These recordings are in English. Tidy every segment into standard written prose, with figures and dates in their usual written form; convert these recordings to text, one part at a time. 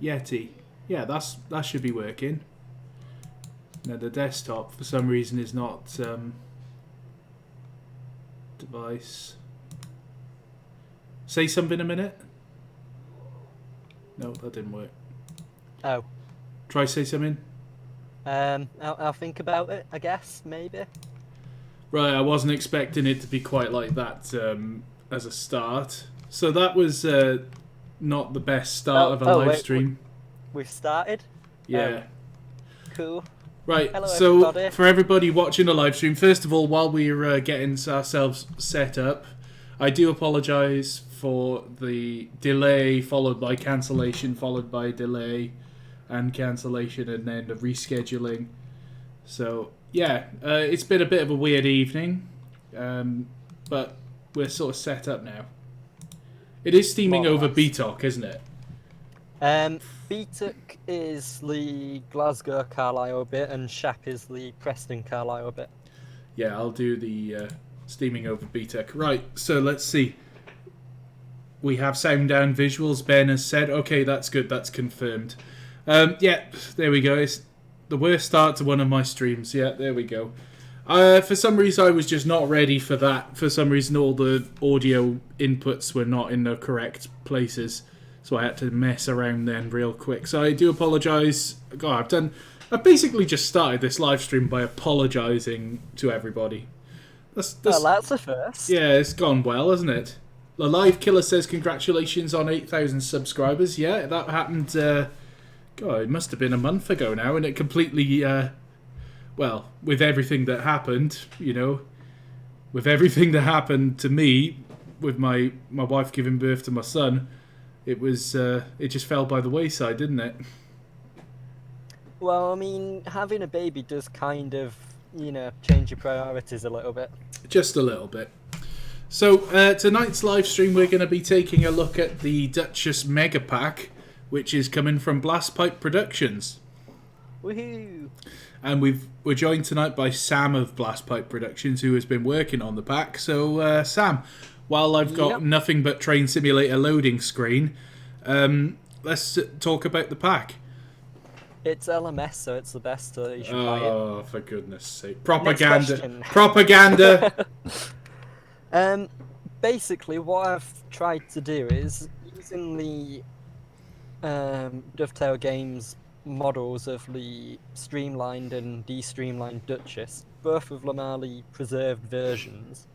Yeti. Yeah, that should be working. Now the desktop, for some reason, is not device. Say something a minute. No, that didn't work. Oh. Try say something. I'll think about it, I guess, maybe. Right, I wasn't expecting it to be quite like that as a start. So that was not the best start of a live stream. We've started? Yeah. Cool. Right, Hello, so everybody. for everybody watching the live stream, first of all, while we're getting ourselves set up, I do apologise for the delay followed by cancellation, followed by delay and cancellation, and then the rescheduling. So, yeah, it's been a bit of a weird evening, but we're sort of set up now. It is steaming over BTOC, isn't it? BTOC is the Glasgow Carlisle bit, and SHAP is the Preston Carlisle bit. Yeah, I'll do the steaming over BTOC. Right, so let's see. We have sound and visuals, Ben has said. Okay, that's good, that's confirmed. Yeah, there we go. It's the worst start to one of my streams. Yeah, there we go. For some reason, I was just not ready for that. For some reason, all the audio inputs were not in the correct places. So I had to mess around then real quick. So I do apologise. God, I've basically just started this live stream by apologising to everybody. That's a first. Yeah, it's gone well, hasn't it? The Live Killer says congratulations on 8,000 subscribers. Yeah, that happened... God, it must have been a month ago now, and it completely... well, with everything that happened, with everything that happened to me, with my wife giving birth to my son... It was. It just fell by the wayside, didn't it? Well, I mean, having a baby does kind of, change your priorities a little bit. Just a little bit. So tonight's live stream, we're going to be taking a look at the Duchess Mega Pack, which is coming from Blastpipe Productions. Woohoo! And we're joined tonight by Sam of Blastpipe Productions, who has been working on the pack. So, Sam. While I've got nothing but Train Simulator loading screen, let's talk about the pack. It's LMS, so it's the best, so you should buy it. Oh, for goodness sake. Propaganda. Propaganda! Basically, what I've tried to do is, using the Dovetail Games models of the streamlined and de-streamlined Duchess, both of them are the preserved versions.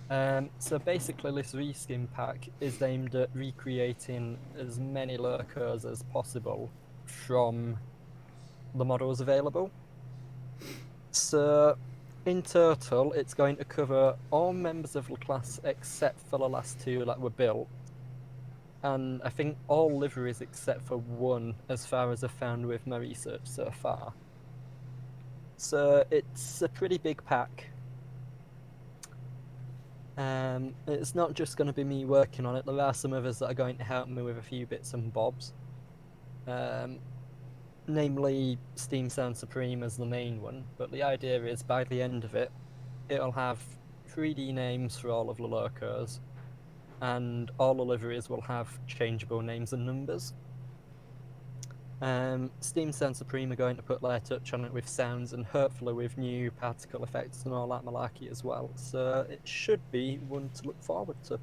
So basically this reskin pack is aimed at recreating as many lurkers as possible from the models available. So in total it's going to cover all members of the class except for the last two that were built, and I think all liveries except for one as far as I've found with my research so far. So it's a pretty big pack. It's not just going to be me working on it, there are some others that are going to help me with a few bits and bobs. Namely Steam Sound Supreme as the main one, but the idea is by the end of it, it'll have 3D names for all of the lurkers, and all the liveries will have changeable names and numbers. Steam Sound Supreme are going to put their touch on it with sounds and hopefully with new particle effects and all that malarkey as well, so it should be one to look forward to.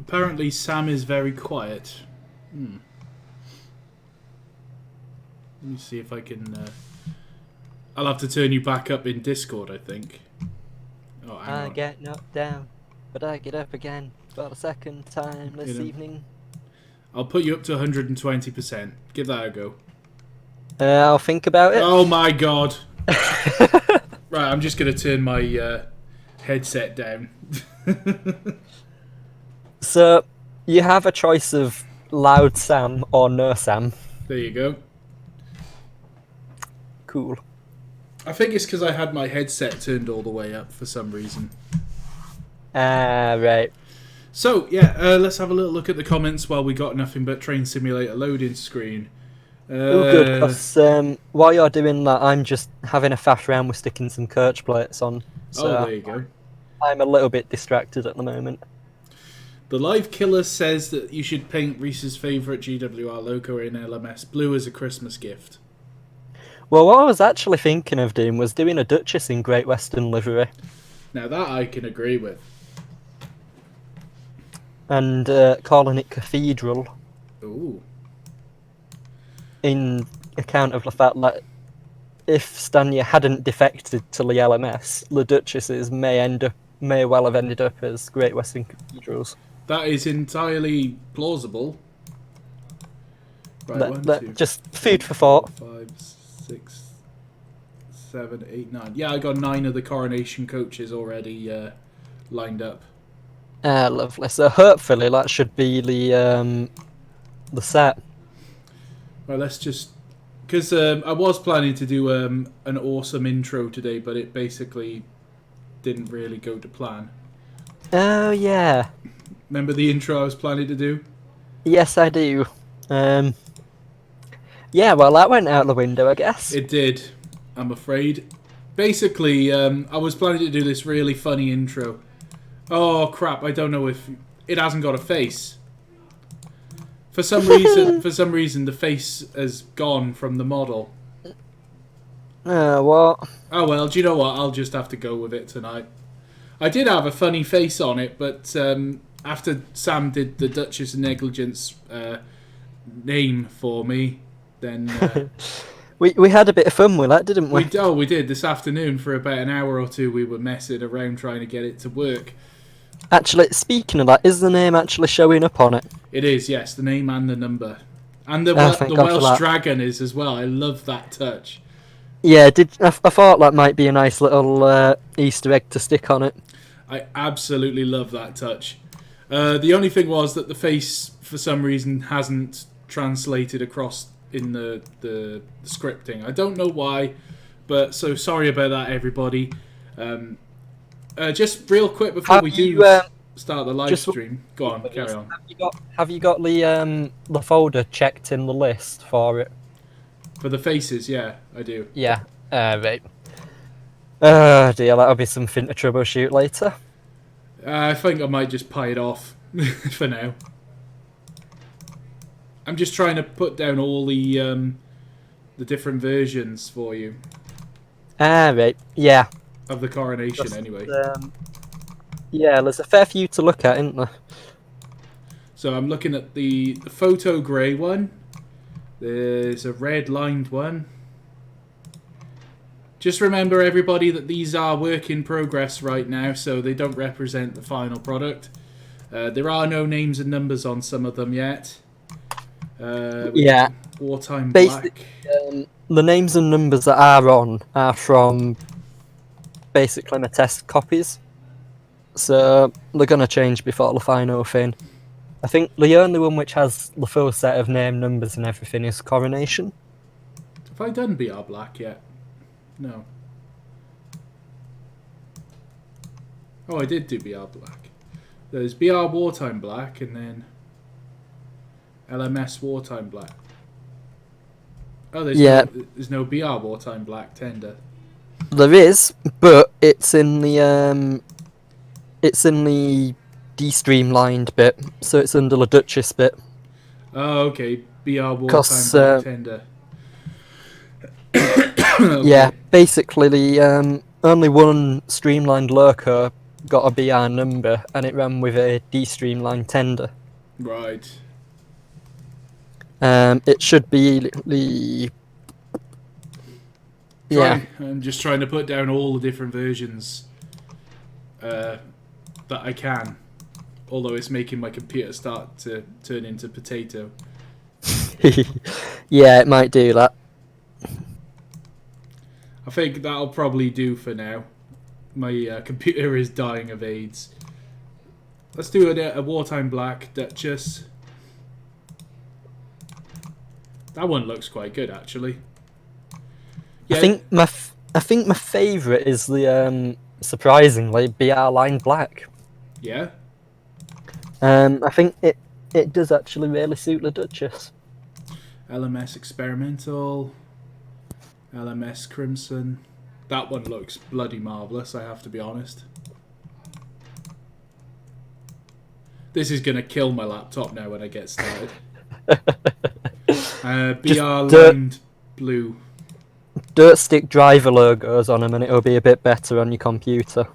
Apparently Sam is very quiet. Let me see if I can... I'll have to turn you back up in Discord, I think. Oh, hang on. Get knocked down, but I get up again for the second time this evening. I'll put you up to 120%. Give that a go. I'll think about it. Oh my god. Right, I'm just going to turn my headset down. So, you have a choice of loud Sam or no Sam. There you go. Cool. I think it's because I had my headset turned all the way up for some reason. Right. So, yeah, let's have a little look at the comments while we got nothing but Train Simulator loading screen. Oh, good, because while you're doing that, I'm just having a faff around with sticking some coach plates on. So there you go. I'm a little bit distracted at the moment. The Live Killer says that you should paint Reese's favourite GWR logo in LMS blue as a Christmas gift. Well, what I was actually thinking of doing was doing a Duchess in Great Western livery. Now that I can agree with. And calling it Cathedral. Ooh. In account of the fact that if Stania hadn't defected to the LMS, the Duchesses may well have ended up as Great Western Cathedrals. That is entirely plausible. Right, Just food for thought. 5, 6, 7, 8, 9. Yeah, I got 9 of the coronation coaches already lined up. Lovely. So hopefully that should be the set. Well, let's just... Because I was planning to do an awesome intro today, but it basically didn't really go to plan. Oh, yeah. Remember the intro I was planning to do? Yes, I do. Yeah, well, that went out the window, I guess. It did, I'm afraid. Basically, I was planning to do this really funny intro. Oh, crap, I don't know if... It hasn't got a face. For some reason, the face has gone from the model. What? Oh well, do you know what? I'll just have to go with it tonight. I did have a funny face on it, but after Sam did the Duchess of Negligence name for me, then... We had a bit of fun with that, didn't we? We did. This afternoon, for about an hour or two, we were messing around trying to get it to work. Actually, speaking of that, is the name actually showing up on it? It is, yes, the name and the number. And the thank God for Welsh that. dragon is as well. I love that touch. Yeah, I thought that might be a nice little Easter egg to stick on it. I absolutely love that touch. The only thing was that the face, for some reason, hasn't translated across in the scripting. I don't know why, but so sorry about that, everybody. Just real quick before we start the live stream. Go on, carry on. Have you got the folder checked in the list for it? For the faces, yeah, I do. Yeah, right. Oh dear, that'll be something to troubleshoot later. I think I might just pie it off for now. I'm just trying to put down all the different versions for you. Right, yeah. Of the coronation, anyway. Yeah, there's a fair few to look at, isn't there? So I'm looking at the photo grey one. There's a red lined one. Just remember, everybody, that these are work in progress right now, so they don't represent the final product. There are no names and numbers on some of them yet. Yeah. Wartime Black. The names and numbers that are on are from basically my test copies. So they're going to change before the final thing. I think the only one which has the full set of name, numbers and everything is Coronation. Have I done BR Black yet? No. Oh, I did do BR Black. There's BR Wartime Black and then LMS Wartime Black. Oh, there's no BR Wartime Black tender. There is, but it's in the de-streamlined bit, so it's under the Duchess bit. Oh, okay. BR Wartime Black tender. Okay. Yeah, basically the only one streamlined loco got a BR number, and it ran with a de-streamlined tender. Right. It should be the... Yeah. I'm just trying to put down all the different versions that I can. Although it's making my computer start to turn into potato. Yeah, it might do that. I think that'll probably do for now. My computer is dying of AIDS. Let's do a Wartime Black Duchess. That one looks quite good, actually. Yeah. I think my favourite is the surprisingly BR Line Black. Yeah. I think it does actually really suit the Duchess. LMS Experimental. LMS Crimson. That one looks bloody marvellous, I have to be honest. This is going to kill my laptop now when I get started. Just BR lined blue. Dirt stick driver logos on them, and it'll be a bit better on your computer.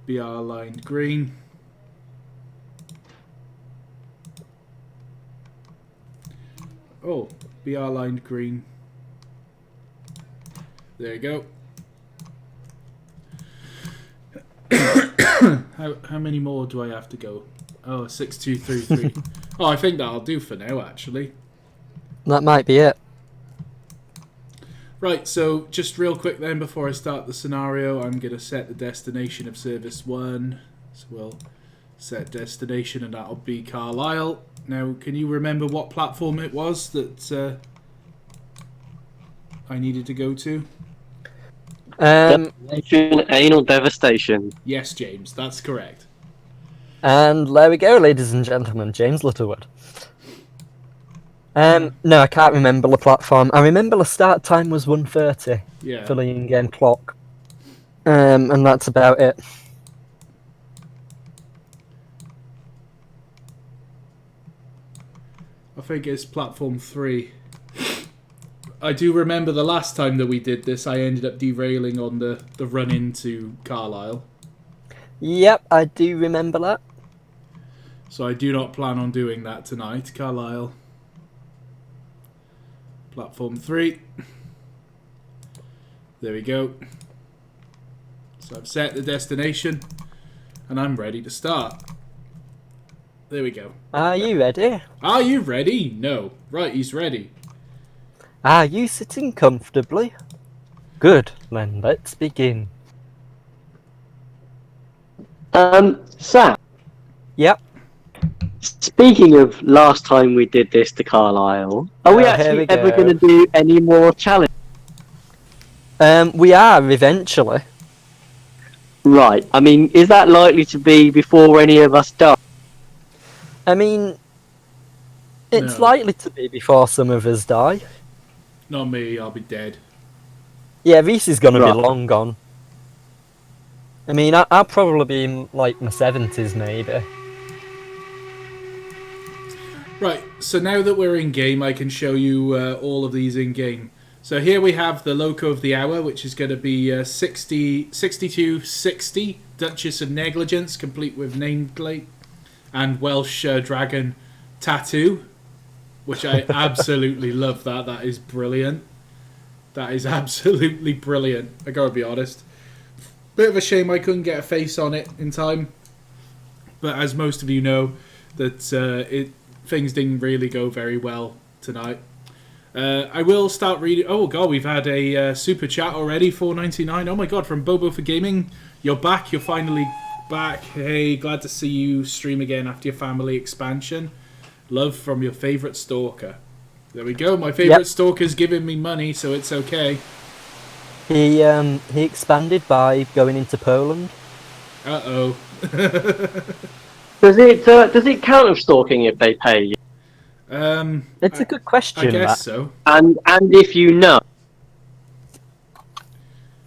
BR lined green. Oh, BR lined green. There you go. How many more do I have to go? Oh, 6, 2, 3, 3. Oh, I think that'll do for now, actually. That might be it. Right, so just real quick then, before I start the scenario, I'm going to set the destination of Service 1. So we'll set destination, and that'll be Carlisle. Now, can you remember what platform it was that I needed to go to? Anal devastation. Yes, James, that's correct. And there we go, ladies and gentlemen, James Littlewood. No, I can't remember the platform. I remember the start time was 1:30 for the in-game clock. And that's about it. I think it's platform 3. I do remember the last time that we did this, I ended up derailing on the run into Carlisle. Yep, I do remember that. So I do not plan on doing that tonight. Carlisle. Platform 3. There we go. So I've set the destination and I'm ready to start. There we go. Are you ready? Are you ready? No. Right, he's ready. Are you sitting comfortably? Good, then let's begin. Sam, Yep. speaking of last time we did this to Carlisle, are we Here actually we ever go. going to do any more challenges? We are eventually. Right, I mean, is that likely to be before any of us die? I mean, it's No. likely to be before some of us die. Not me, I'll be dead. Yeah, Reese is gonna Right. be long gone. I mean, I'll probably be in like my 70s, maybe. Right, so now that we're in game, I can show you all of these in game. So here we have the loco of the hour, which is going to be 6260 Duchess of Negligence, complete with nameplate, and Welsh dragon tattoo, which I absolutely love. That is brilliant. That is absolutely brilliant. I gotta be honest. Bit of a shame I couldn't get a face on it in time, but as most of you know, that things didn't really go very well tonight. I will start reading. Oh god, we've had a super chat already, $4.99. Oh my god, from Bobo for Gaming. You're back. You're finally back. Hey, glad to see you stream again after your family expansion. Love from your favourite stalker. There we go. My favourite stalker's giving me money, so it's okay. He expanded by going into Poland. Uh-oh. Does it count as stalking if they pay you? It's a good question. I guess that. so. And if you know,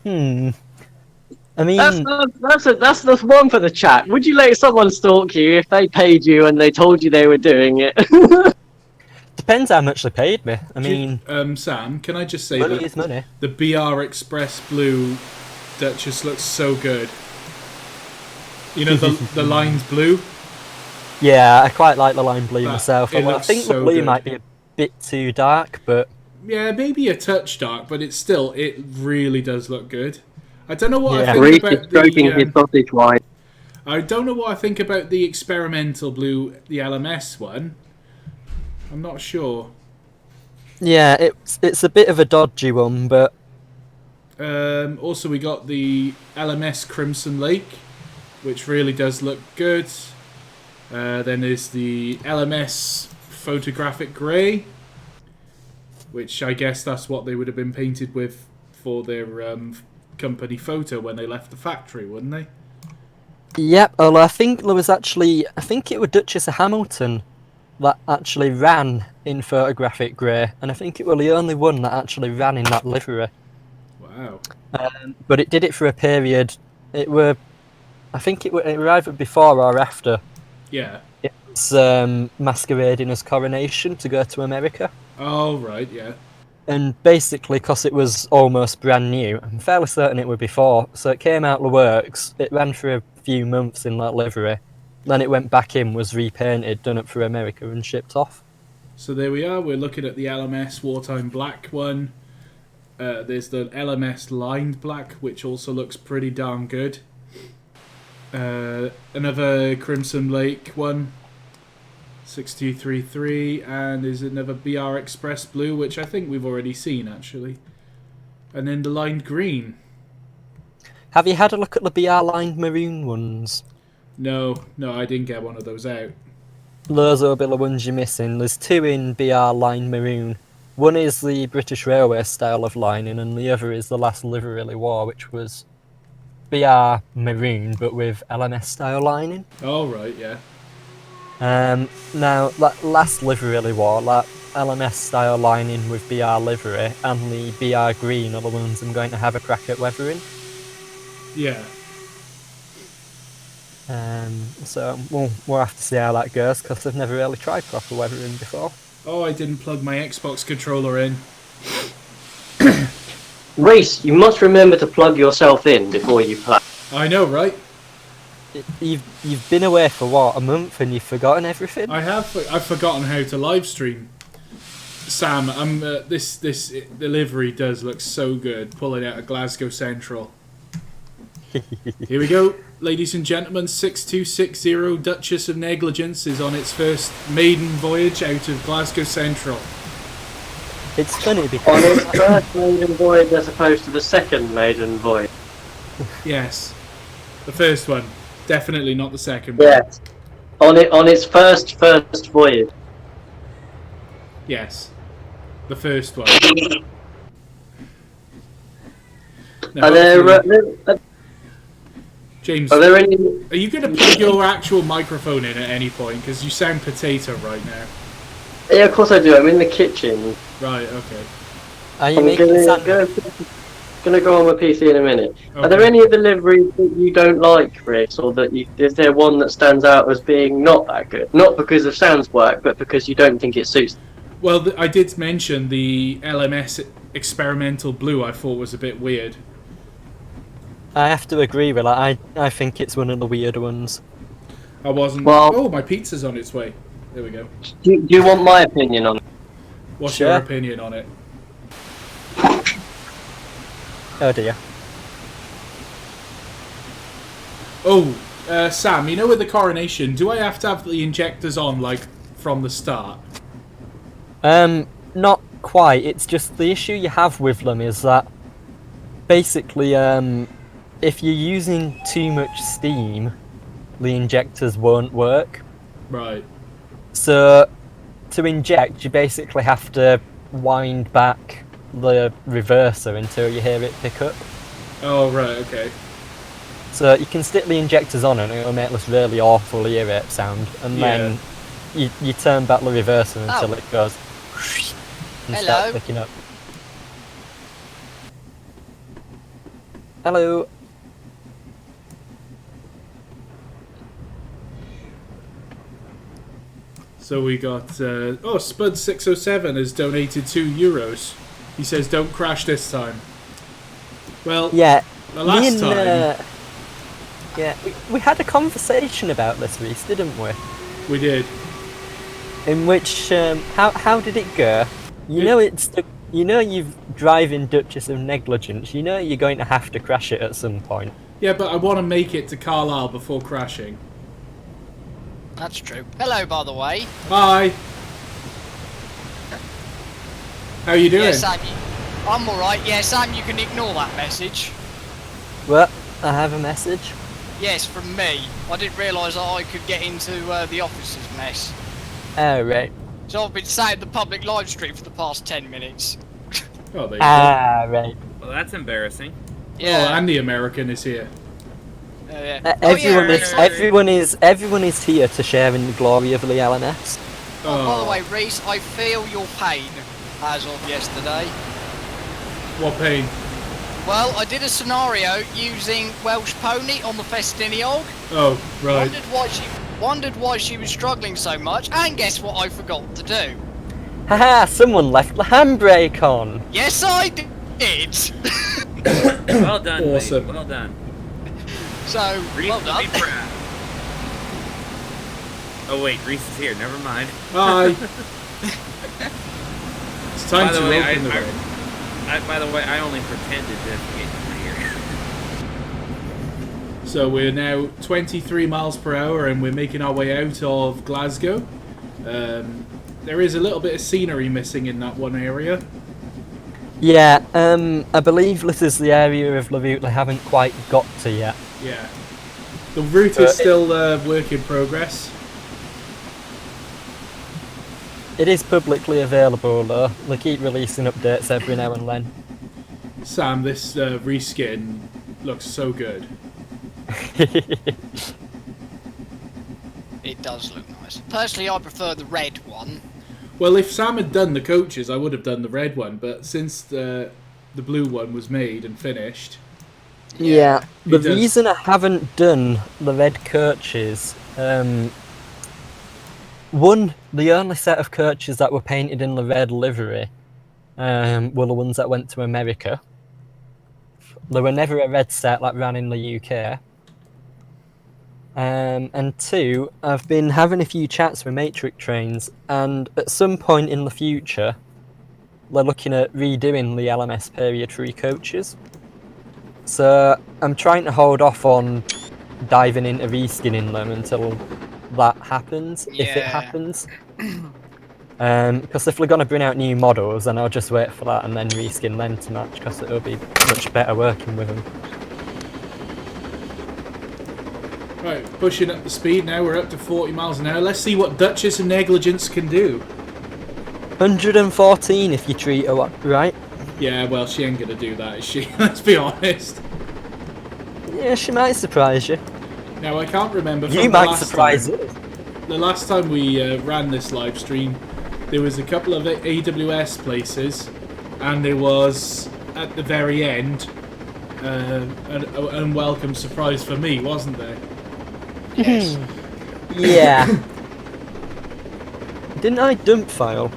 I mean, that's one for the chat. Would you let someone stalk you if they paid you and they told you they were doing it? depends how much they paid me. I mean, Sam, can I just say money that is money. the BR Express Blue Duchess looks so good. You know, the line's blue? Yeah, I quite like the lime blue myself. it I looks think so the blue good. might be a bit too dark, but Yeah, maybe a touch dark, but it really does look good. I don't know what I Yeah. think Reese about is stroking his sausage wine. I don't know what I think about the experimental blue, the LMS one. I'm not sure. yeah, it's a bit of a dodgy one, but Also, we got the LMS Crimson Lake, which really does look good. Then there's the LMS Photographic Grey, which I guess that's what they would have been painted with for their company photo when they left the factory, wouldn't they? yep. Well, I think it was Duchess of Hamilton that actually ran in photographic grey, and I think it was the only one that actually ran in that livery. Wow. But it did it for a period. I think it were either before or after Yeah. it's masquerading as Coronation to go to America. Oh, right, yeah. And basically, because it was almost brand new, I'm fairly certain it was before, so it came out the works, it ran for a few months in that livery, then it went back in, was repainted, done up for America and shipped off. So there we are, we're looking at the LMS Wartime Black one. There's the LMS Lined Black, which also looks pretty darn good. Another Crimson Lake one. 6233, and there's another BR Express Blue, which I think we've already seen actually. And then the lined green. Have you had a look at the BR lined maroon ones? No, I didn't get one of those out. Those will be the ones you're missing. There's two in BR lined maroon. One is the British Railway style of lining, and the other is the last livery war, which was BR maroon but with LNS style lining. Oh right, yeah. Now, that last livery war, that LMS style lining with BR livery and the BR green are the ones I'm going to have a crack at weathering. Yeah. So we'll have to see how that goes, because I've never really tried proper weathering before. Oh, I didn't plug my Xbox controller in. Reese, you must remember to plug yourself in before you play. I know, right? You've been away for what, a month, and you've forgotten everything? I've forgotten how to live stream. Sam, this delivery does look so good, pulling out of Glasgow Central. Here we go, ladies and gentlemen. 6260 Duchess of Negligence is on its first maiden voyage out of Glasgow Central. It's funny On because its first maiden voyage as opposed to the second maiden voyage. Yes, the first one, definitely not the second one. Yes. On its first voyage. Yes, the first one. Are there, James, are there any? are you going to plug your actual microphone in at any point? Because you sound potato right now. Yeah, of course I do. I'm in the kitchen. Right, okay. are you I'm making gonna go on my PC in a minute. Okay. Are there any of the liveries that you don't like, Chris, or that is there one that stands out as being not that good? Not because of Sam's work, but because you don't think it suits. Well, I did mention the LMS Experimental Blue I thought was a bit weird. I have to agree with that. I think it's one of the weird ones. I wasn't... Well- oh, my pizza's on its way. There we go. Do you want my opinion on it? What's Sure. your opinion on it? Oh dear. Oh, Sam, you know with the Coronation, do I have to have the injectors on, like, from the start? Not quite. It's just the issue you have with them is that basically, if you're using too much steam, the injectors won't work. Right. So, to inject, you basically have to wind back the reverser until you hear it pick up. Oh, right, okay. So you can stick the injectors on and it'll make this really awful ear rape sound, and then you turn back the reverser until it goes and starts picking up. Hello. So we got... oh, Spud607 has donated €2. He says, don't crash this time. Well, Yeah. the last time... yeah, we had a conversation about this, Reese, didn't we? we did. In which, how did it go? You know you're driving Duchess of Negligence. You know you're going to have to crash it at some point. Yeah, but I want to make it to Carlisle before crashing. That's true. Hello, by the way. Hi. How you doing? Yeah, Sam, I'm alright. Yeah, Sam, you can ignore that message. Well, I have a message. Yes, from me. I didn't realise that I could get into the officer's mess. Oh, right. So I've been sat in the public live stream for the past 10 minutes. Oh, there you go. Right. Well, that's embarrassing. Oh, and the American is here. Yeah. Everyone is here to share in the glory of the LNS. Oh, by the way, Reese, I feel your pain as of yesterday. What pain? Well, I did a scenario using Welsh Pony on the Festiniog. Oh, right. wondered why she was struggling so much, and guess what I forgot to do? Haha, someone left the handbrake on. Yes, I did! Well done, Awesome. Wade. Well done. So, well done. Be proud. Oh wait, Reese is here. Never mind. Hi. It's time By the to way, open the way. by the way, I only pretended to get here. So we're now 23 miles per hour and we're making our way out of Glasgow. There is a little bit of scenery missing in that one area. Yeah, I believe this is the area of Leroux they haven't quite got to yet. Yeah. The route is still work in progress. It is publicly available though. They keep releasing updates every now and then. Sam, this reskin looks so good. It does look nice. Personally, I prefer the red one. Well, if Sam had done the coaches, I would have done the red one, but since the blue one was made and finished... Yeah, the it does. reason I haven't done the red coaches, one, the only set of coaches that were painted in the red livery were the ones that went to America. There were never a red set that ran in the UK. And two, I've been having a few chats with Matrix Trains, and at some point in the future, they're looking at redoing the LMS Period 3 coaches. So I'm trying to hold off on diving into reskinning them until that happens, if it Yeah. happens. Because if we're going to bring out new models, then I'll just wait for that and then reskin them to match, because it'll be much better working with them. Right, pushing up the speed now, we're up to 40 miles an hour. Let's see what Duchess and Negligence can do. 114 if you treat her right. Yeah, well, she ain't gonna do that, is she? Let's be honest. Yeah, she might surprise you. Now, I can't remember from You the might last surprise time. us. The last time we ran this live stream, there was a couple of AWS places, and there was, at the very end, an unwelcome surprise for me, wasn't there? Yes. Yeah. Didn't I dump file?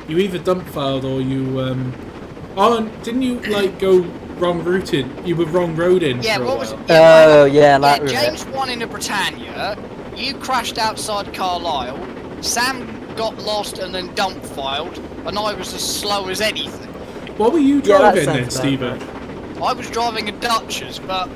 You either dump filed or you... Oh, and didn't you, like, go wrong routed? You were wrong roading Yeah, for a what was... while. Oh, yeah, that was James it. won in a Britannia, you crashed outside Carlisle, Sam got lost and then dump filed, and I was as slow as anything. What were you Yeah, that driving then, sounds about Stephen? right. I was driving a Duchess, but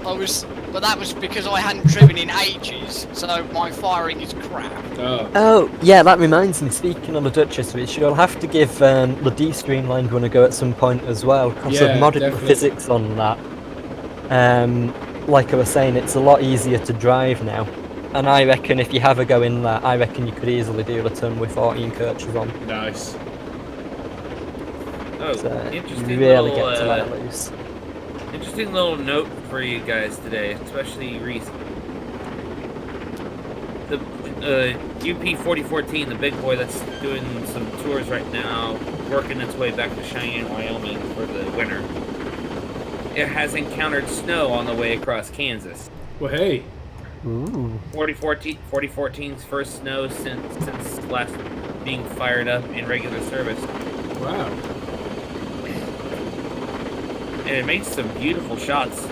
that was because I hadn't driven in ages, so my firing is crap. Oh. Oh, yeah, that reminds me, speaking of the Duchess, which you'll have to give the D-Streamlined one a go at some point as well, because Yeah, of modded definitely. physics on that. Like I was saying, it's a lot easier to drive now. And I reckon if you have a go in that, I reckon you could easily do the ton with 14 coaches on. Nice. Oh, So interesting you really little, get to let it loose. interesting little note for you guys today, especially Reese. The UP 4014, the big boy that's doing some tours right now, working its way back to Cheyenne, Wyoming for the winter. It has encountered snow on the way across Kansas. Well, hey. Ooh. 4014's first snow since last being fired up in regular service. Wow. And it makes some beautiful shots.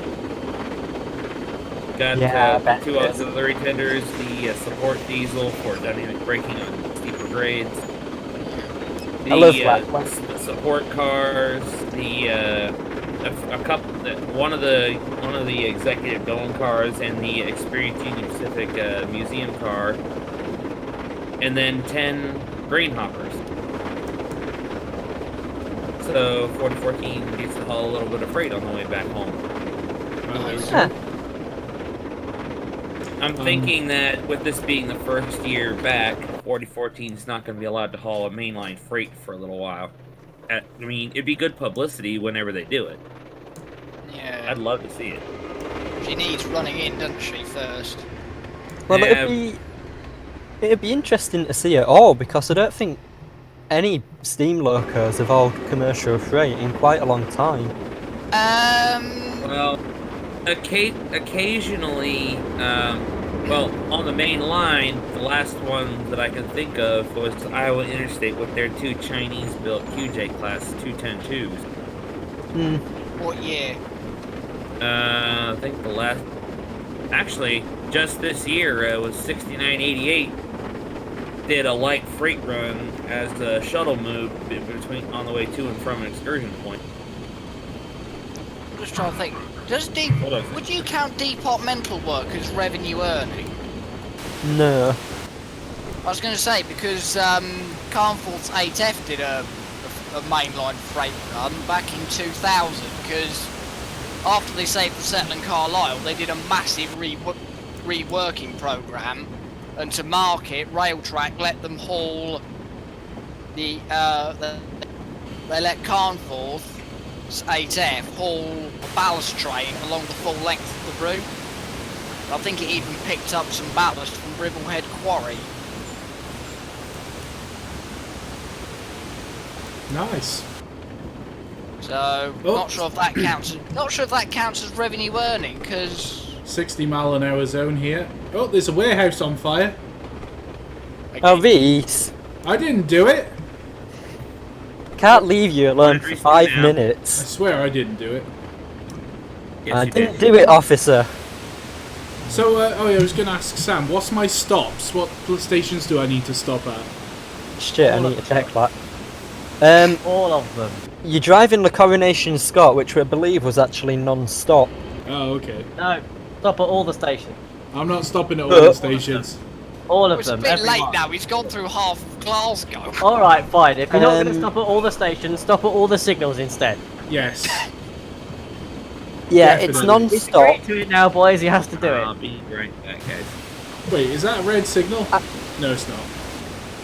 Got Yeah, I bet two it is. auxiliary tenders, the support diesel for dynamic braking on steeper grades. I love that one. The support cars, one of the executive Dolan cars, and the Experience Union Pacific museum car, and then 10 grain hoppers. So 4014 gets to haul a little bit of freight on the way back home. Nice. Huh. I'm thinking that with this being the first year back, 4014 is not going to be allowed to haul a mainline freight for a little while. I mean, it'd be good publicity whenever they do it. Yeah. I'd love to see it. She needs running in, doesn't she, first? Well, Yeah. it'd be interesting to see it all, because I don't think any steam locos have hauled commercial freight in quite a long time. Well, occasionally, Well, on the main line, the last one that I can think of was Iowa Interstate with their 2 Chinese-built QJ class 210-2s. What year? I think the last... Actually, just this year, it was 6988. Did a light freight run as the shuttle moved on the way to and from an excursion point. I'm just trying to think. Would you count departmental work as revenue earning? No. I was going to say, because Carnforth's 8F did a mainline freight run back in 2000, because after they saved the Settle and Carlisle, they did a massive reworking program, and to market, Railtrack let them haul they let Carnforth's 8F haul a ballast train along the full length of the route. I think it even picked up some ballast from Ribblehead Quarry. Nice. So, not sure if that counts. Not sure if that counts as revenue earning, because 60-mile-an-hour zone here. Oh, there's a warehouse on fire. Oh, Reese. I didn't do it. Can't leave you alone for 5 I minutes. swear I didn't do it. Yes, I you didn't did. do it, officer. So, oh yeah, I was going to ask Sam, what's my stops? What stations do I need to stop at? Shit, I All need of to check that. All of them. You're driving the Coronation Scot, which I believe was actually non-stop. Oh, okay. No, stop at all the stations. I'm not stopping at all the stations. All of it's a them. bit late everyone. now. He's gone through half of Glasgow. Alright, fine. If you're not going to Um, stop at all the stations, stop at all the signals instead. Yes. Yeah, Definitely. it's He's non-stop. agreed to it now, boys. He has to do I'll it. be right back, guys. Wait, is that a red signal? No, it's not.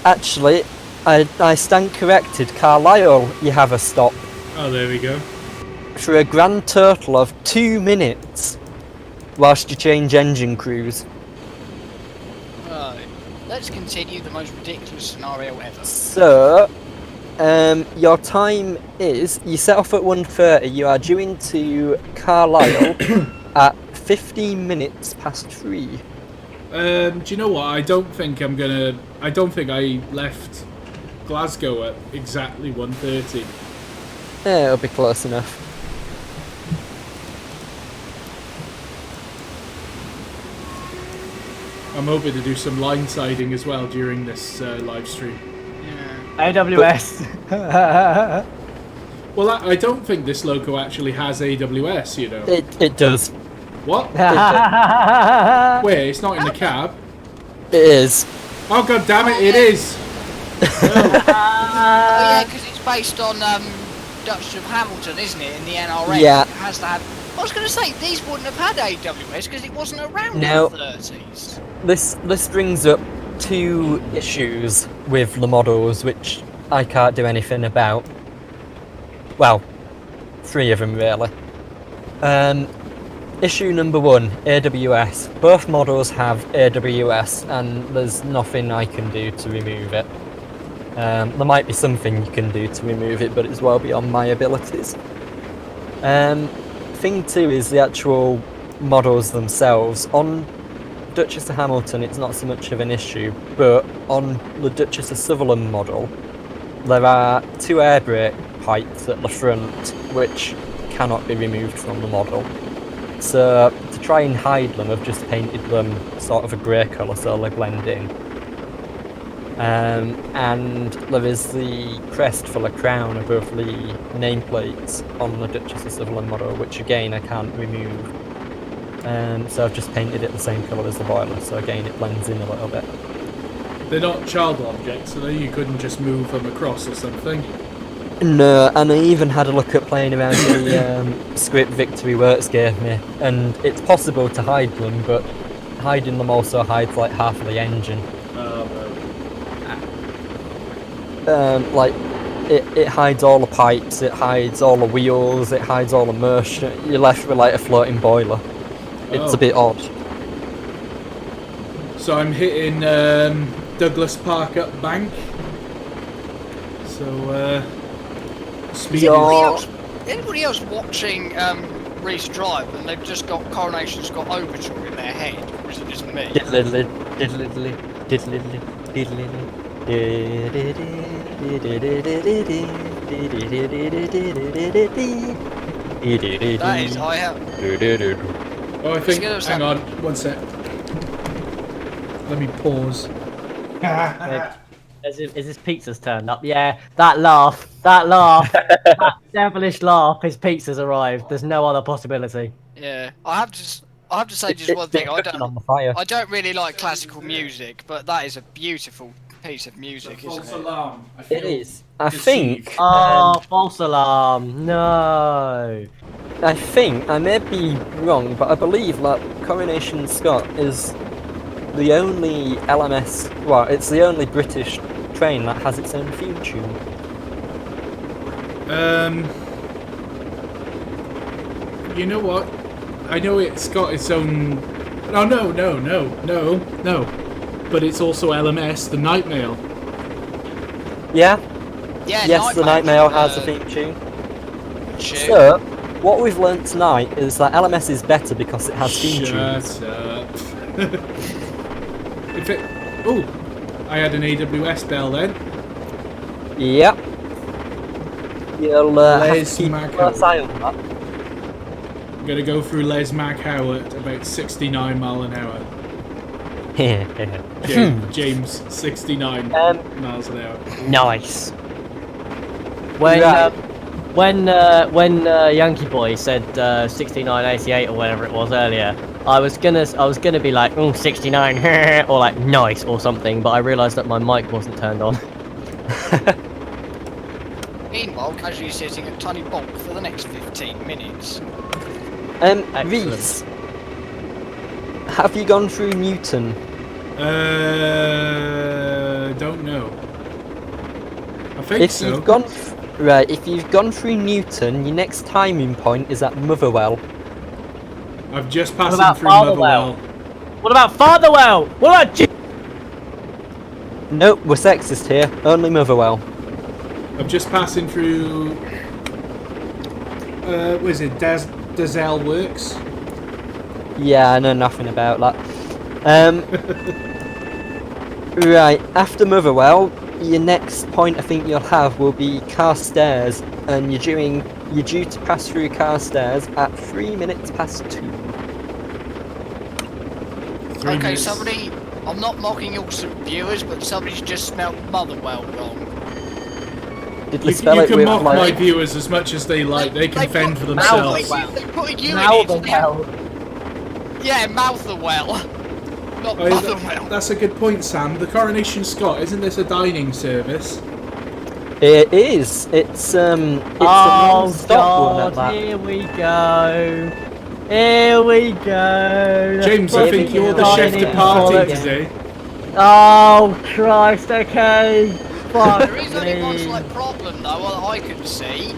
Actually, I stand corrected. Carlisle, you have a stop Oh, there we go. for a grand total of 2 minutes whilst you change engine crews. Right. Let's continue the most ridiculous scenario ever. So, your time is, you set off at 1:30, you are due into Carlisle at 15 minutes past 3. Do you know what? I don't think I left Glasgow at exactly 1:30. Yeah, it'll be close enough. I'm hoping to do some line siding as well during this live stream. Yeah. AWS. Well, I don't think this loco actually has AWS, you know. It does. What? Wait, it's not in the cab. It is. Oh, god damn it, it is! Oh yeah, because it's based on Duchess of Hamilton, isn't it? In the NRA. Yeah. It has to have. I was going to say these wouldn't have had AWS because it wasn't around No. in the 30s. This brings up 2 issues with the models, which I can't do anything about. Well, 3 of them really. Issue number 1, AWS. Both models have AWS, and there's nothing I can do to remove it. There might be something you can do to remove it, but it's well beyond my abilities. Thing 2 is the actual models themselves. On Duchess of Hamilton, it's not so much of an issue, but on the Duchess of Sutherland model, there are 2 air brake pipes at the front which cannot be removed from the model. So to try and hide them, I've just painted them sort of a grey colour so they blend in. And there is the crest for the crown above the nameplates on the Duchess of Sutherland model, which again I can't remove. So I've just painted it the same colour as the boiler, so again it blends in a little bit. They're not child objects, so you couldn't just move them across or something. No, and I even had a look at playing around with the script Victory Works gave me, and it's possible to hide them, but hiding them also hides like half of the engine. Like, it hides all the pipes, it hides all the wheels, it hides all the motion. You're left with like a floating boiler. It's Oh. a bit odd. So I'm hitting Douglas Park up bank. So speed. You're- Anybody else watching Reese Drive and they've just got Coronation Scott Overture in their head, or is it just me? Diddle-diddly, diddle-diddly, diddle-diddly, diddle-diddly. That is, I have. Oh, I think. Let's get Hang on, one sec. Let me pause. Is his pizza's turned up? Yeah, that laugh, that devilish laugh. His pizza's arrived. There's no other possibility. Yeah, I have to say just one thing. On the fire. I don't really like classical music, but that is a beautiful piece of music, isn't it? alarm. It is. I think. Oh, false alarm! No. I think I may be wrong, but I believe that Coronation Scott is the only LMS. Well, it's the only British train that has its own theme tune. You know what? I know it's got its own. Oh no! But it's also LMS, the Night Mail. Yeah. Yeah. Yes, the Night Mail has a theme tune. Tune. So, what we've learnt tonight is that LMS is better because it has theme tunes. Shut up. If it. Oh, I had an AWS bell then. Yep. You'll have Les to keep a Mac close eye on that. I'm gonna go through Les Mac Howe at about 69 mile an hour. James 69 miles an hour. Nice. When Right. when Yankee Boy said 6988 or whatever it was earlier, I was gonna be like 69 or like nice or something, but I realised that my mic wasn't turned on. Meanwhile, casually sitting at Tiny Bonk for the next 15 minutes. Reese, have you gone through Newton? Don't know. I think If so. you've gone if you've gone through Newton, your next timing point is at Motherwell. I've just passed What about through Fatherwell? Motherwell. What about Fatherwell? What about Nope, we're sexist here. Only Motherwell. I'm just passing through. What is it? Dazelle Works. Yeah, I know nothing about that. Right, after Motherwell, your next point I think you'll have will be Carstairs, and you're due to pass through Carstairs at 3 minutes past 2. Okay, somebody. I'm not mocking your viewers, but somebody's just spelled Motherwell wrong. Did You spell it can with mock my like? viewers as much as they like. They can fend for put- themselves. They put a U in now it. the well? Yeah, Motherwell. Not Oh, yeah, Motherwell. that's a good point, Sam. The Coronation Scott, isn't this a dining service? It is. It's a Oh non-stop one at God! that. Here we go. Here we go. James, I think you're the chef de partie today. Oh Christ! Okay. Fuck There is only one me. slight problem though, that I can see.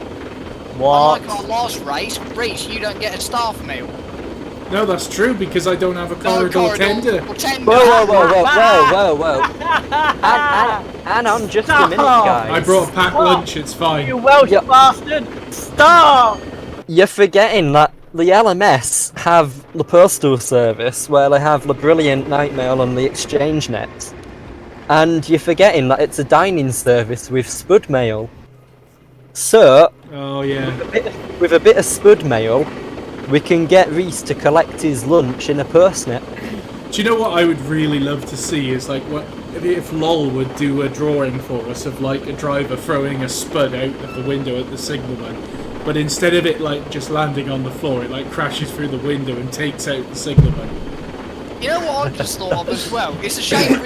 What? Unlike our last race, Reese, you don't get a staff meal. No, that's true because I don't have a No corridor tender. or tender. Whoa! Hang on, just a minute, guys. I brought a packed lunch. It's You fine. Welsh Yep. bastard! Stop! You're forgetting that the LMS have the postal service, where they have the brilliant night mail and the exchange net, and you're forgetting that it's a dining service with spud mail. So, Oh yeah. with a bit of spud mail, we can get Reese to collect his lunch in a postnet. Do you know what I would really love to see is like what if LOL would do a drawing for us of like a driver throwing a spud out of the window at the signalman, but instead of it like just landing on the floor, it like crashes through the window and takes out the signalman. You know what I just thought of as well? It's a shame,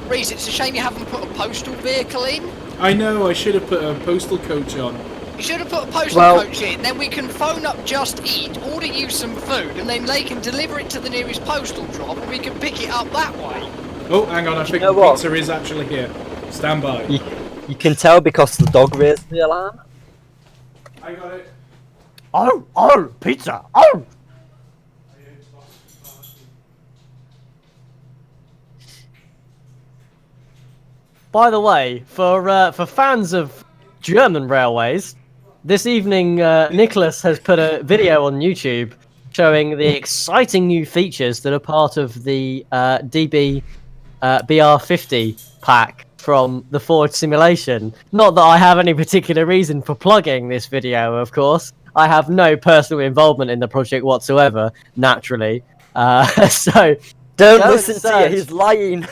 Reese, it's a shame you haven't put a postal vehicle in. I know I should have put a postal coach on. You should have put a postal coach in, then we can phone up Just Eat, order you some food, and then they can deliver it to the nearest postal drop, and we can pick it up that way. Oh, hang on, I think know the what? pizza is actually here. Stand by. You can tell because the dog raised the alarm. I got it. Oh, pizza! Oh! By the way, for fans of German railways, this evening, Nicholas has put a video on YouTube showing the exciting new features that are part of the DB BR50 pack from the Ford simulation. Not that I have any particular reason for plugging this video, of course. I have no personal involvement in the project whatsoever, naturally. So Don't Go listen and to you, search. he's lying.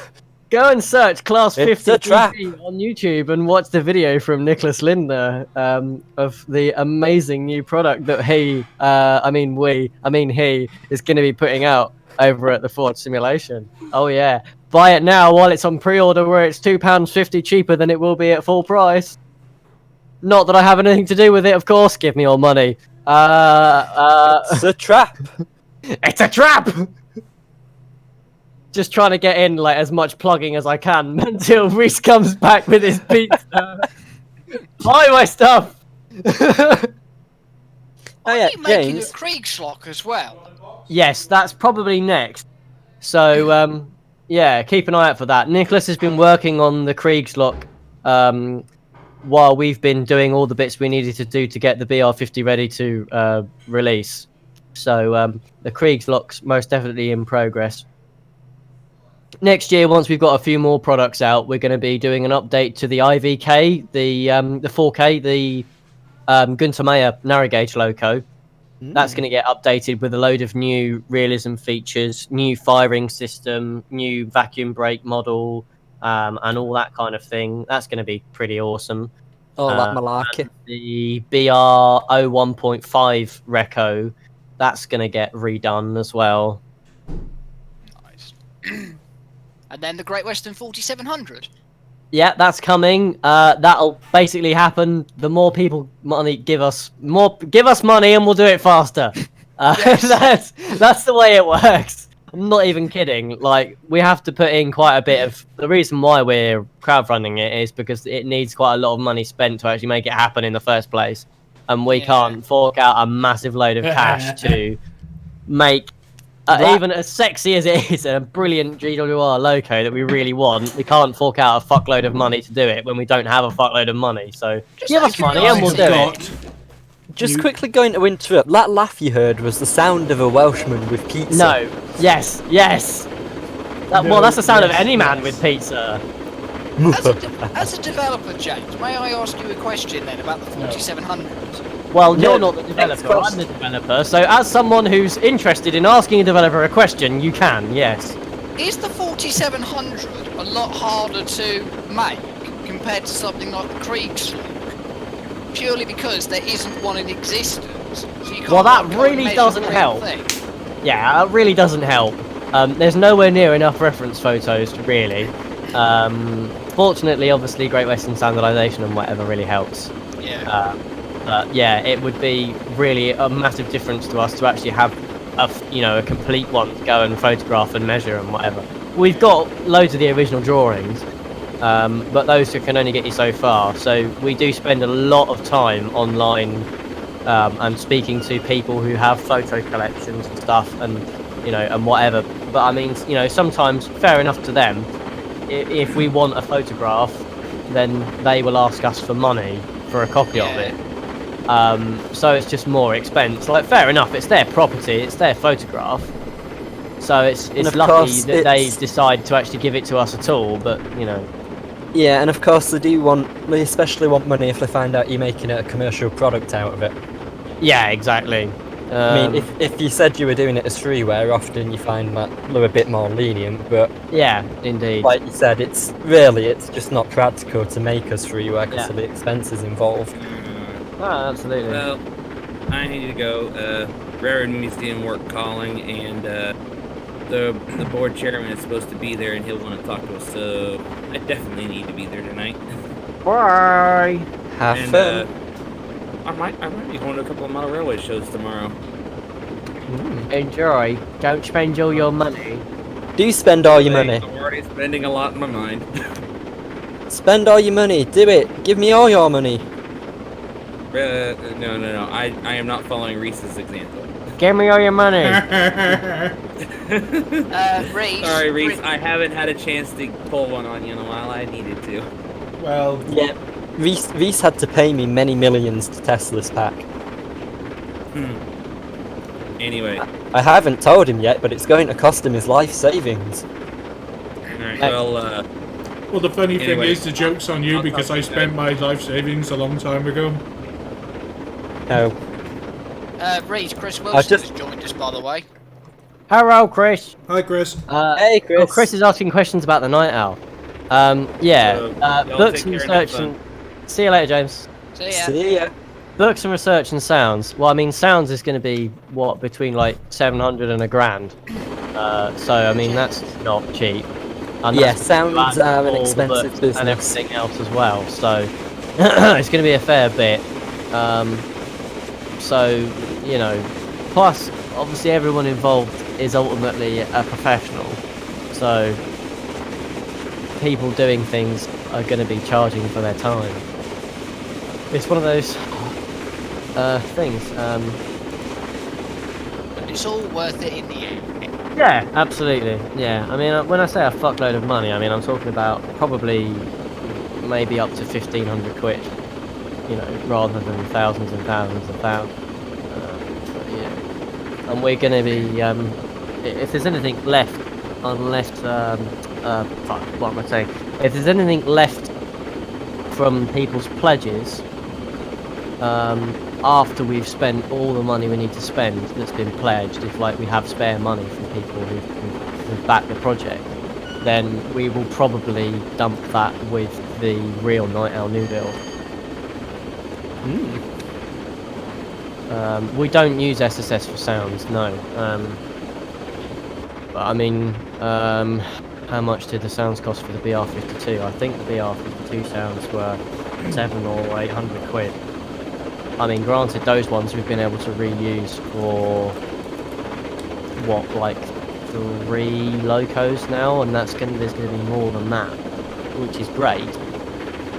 go and search Class It's 50 a trap. DB on YouTube and watch the video from Nicholas Lindner of the amazing new product that he is going to be putting out over at the Ford simulation. Oh yeah. Buy it now while it's on pre-order where it's £2.50 cheaper than it will be at full price. Not that I have anything to do with it, of course. Give me your money. It's a trap. It's a trap! Just trying to get in like as much plugging as I can until Reese comes back with his pizza. Buy my stuff! Oh yeah, Are you making James. a Kriegslock as well? Yes, that's probably next. So, yeah, keep an eye out for that. Nicholas has been working on the Kriegslock while we've been doing all the bits we needed to do to get the BR50 ready to release. So, the Kriegslock's most definitely in progress. Next year, once we've got a few more products out, we're going to be doing an update to the IVK, the 4K, the Gunter Mayer narrow gauge loco. That's going to get updated with a load of new realism features, new firing system, new vacuum brake model, and all that kind of thing. That's going to be pretty awesome. Oh, that malarkey. The BR 01.5 Reco, that's going to get redone as well. Nice. And then the Great Western 4700. Yeah, that's coming. That'll basically happen. The more people give us money, and we'll do it faster. Yes. That's the way it works. I'm not even kidding. Like, we have to put in quite a bit of. The reason why we're crowdfunding it is because it needs quite a lot of money spent to actually make it happen in the first place, and we can't fork out a massive load of cash to make. Even as sexy as it is, and a brilliant GWR loco that we really want, we can't fork out a fuckload of money to do it when we don't have a fuckload of money. So give us money and we'll do it. Just quickly going to interrupt. That laugh you heard was the sound of a Welshman with pizza. No. Yes. Well, that's the sound of any man with pizza. As a developer, James, may I ask you a question then about the 4700? Well, you're not the developer, I'm the developer, so as someone who's interested in asking a developer a question, you can, yes. Is the 4700 a lot harder to make compared to something like the Kriegslock? Purely because there isn't one in existence. So you can't Well, that go and really measure doesn't the real help. thing. Yeah, it really doesn't help. There's nowhere near enough reference photos, really. Fortunately, obviously, Great Western standardization and whatever really helps. Yeah. Yeah, it would be really a massive difference to us to actually have a complete one to go and photograph and measure and whatever. We've got loads of the original drawings, but those can only get you so far. So we do spend a lot of time online and speaking to people who have photo collections and stuff, and whatever. But I mean, sometimes fair enough to them. If we want a photograph, then they will ask us for money for a copy of it. So it's just more expense. Like, fair enough, it's their property, it's their photograph. So it's lucky that they decide to actually give it to us at all, but, Yeah, and of course they especially want money if they find out you're making a commercial product out of it. Yeah, exactly. I mean, if you said you were doing it as freeware, often you find that they're a bit more lenient, but... Yeah, indeed. Like you said, it's just not practical to make us freeware because of the expenses involved. Oh, absolutely. Well, I need to go. Rare Museum work calling, and the board chairman is supposed to be there, and he'll want to talk to us. So I definitely need to be there tonight. Bye. Have And fun. I might be going to a couple of model railway shows tomorrow. Enjoy. Don't spend all your money. Do spend all your money. I'm already spending a lot in my mind. Spend all your money. Do it. Give me all your money. No. I am not following Reese's example. Give me all your money. Reese. Sorry, Reese. I haven't had a chance to pull one on you in a while. I needed to. Well, Yeah. Reese had to pay me many millions to test this pack. Anyway, I haven't told him yet, but it's going to cost him his life savings. alright, well, Well, the funny thing Anyway, is, the joke's on you I'll because talk I to you spent my life savings a long time ago. No. Reese, Chris Wilson just- has joined us, by the way. Hello, Chris. Hi, Chris. Hey, Chris. Oh, Chris is asking questions about the night owl. Yeah. So, y'all Books take and care and have research and. See you later, James. So yeah, See ya. Books and research and sounds. Well, I mean, sounds is going to be what between like 700 and $1,000. So I mean, that's not cheap. And Yeah, that's sounds add are an all the expensive books business. and everything else as well. So it's going to be a fair bit. So you know, plus obviously everyone involved is ultimately a professional. So people doing things are going to be charging for their time. It's one of those things. but it's all worth it in the end. Yeah, absolutely. Yeah, I mean, when I say a fuckload of money, I mean I'm talking about probably maybe up to 1,500 quid. You know, rather than thousands and thousands and thousands. But, yeah, and we're going to be if there's anything left, fuck, what am I saying? If there's anything left from people's pledges, after we've spent all the money we need to spend that's been pledged, if like we have spare money from people who've backed the project, then we will probably dump that with the real Night Owl new build. We don't use SSS for sounds, no. But I mean, how much did the sounds cost for the BR52? I think the BR52 sounds were 700 or 800 quid. I mean, granted, those ones we've been able to reuse for what, like 3 locos now, and there's going to be more than that, which is great.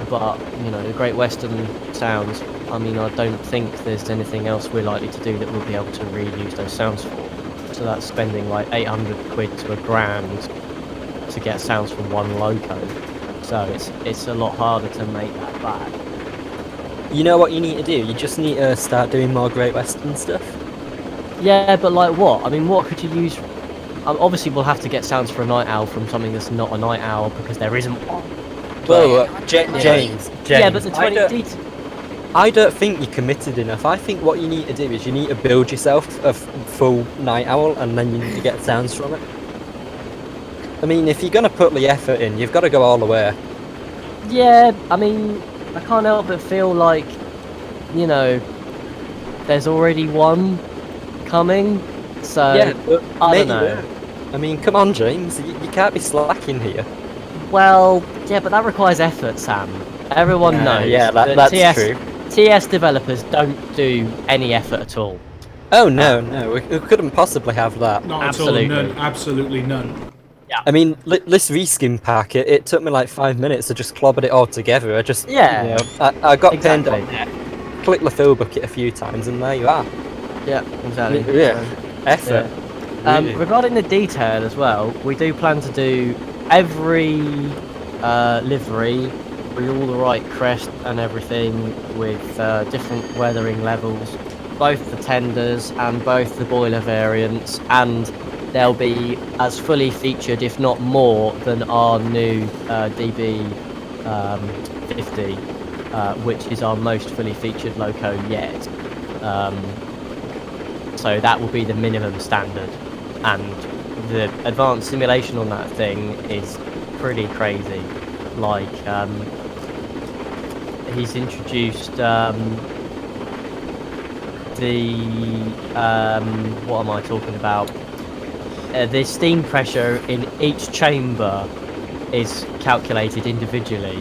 But you know, the Great Western sounds, I mean, I don't think there's anything else we're likely to do that we'll be able to reuse those sounds for. So that's spending like 800 quid to $1,000 to get sounds from one loco. So it's a lot harder to make that back. You know what you need to do? You just need to start doing more Great Western stuff. Yeah, but like what? I mean, what could you use? Obviously, we'll have to get sounds for a night owl from something that's not a night owl because there isn't one. Well, Yeah. James. Yeah, but the I 20 don't- detail. I don't think you're committed enough. I think what you need to do is you need to build yourself a full night owl, and then you need to get sounds from it. I mean, if you're gonna put the effort in, you've got to go all the way. Yeah, I mean, I can't help but feel like, you know, there's already one coming. So yeah, but I don't maybe know. I mean, come on, James. You can't be slacking here. Well, yeah, but that requires effort, Sam. Everyone knows. Yeah, that that's true. TS developers don't do any effort at all. Oh no, we couldn't possibly have that. Not Absolutely. at all, none. Absolutely none. I mean, this reskin pack, it took me like 5 minutes to just clobbered it all together. I just, Yeah. you know, I got pinned Exactly. on it, clicked the fill bucket a few times, and there you are. Yeah, exactly. Yeah. Effort. Really. Regarding the detail as well, we do plan to do every livery with all the right crest and everything, with different weathering levels, both the tenders and both the boiler variants, and they'll be as fully featured, if not more, than our new DB 50, which is our most fully featured loco yet. So that will be the minimum standard, and the advanced simulation on that thing is pretty crazy. Like, he's introduced what am I talking about? The steam pressure in each chamber is calculated individually.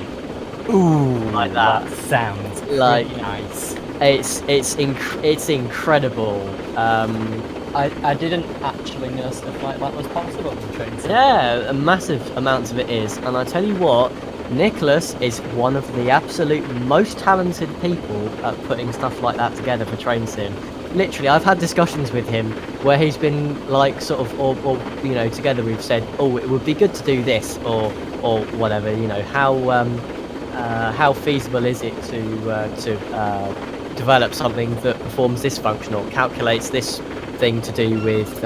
Ooh, Like that. sounds Like- pretty nice. It's incredible. I didn't actually know stuff like that was possible in train sim. Yeah, massive amounts of it is, and I tell you what, Nicholas is one of the absolute most talented people at putting stuff like that together for train sim. Literally, I've had discussions with him where he's been like, sort of, or you know, together we've said, oh, it would be good to do this, or whatever. You know, how how feasible is it to develop something that performs this function or calculates this thing to do with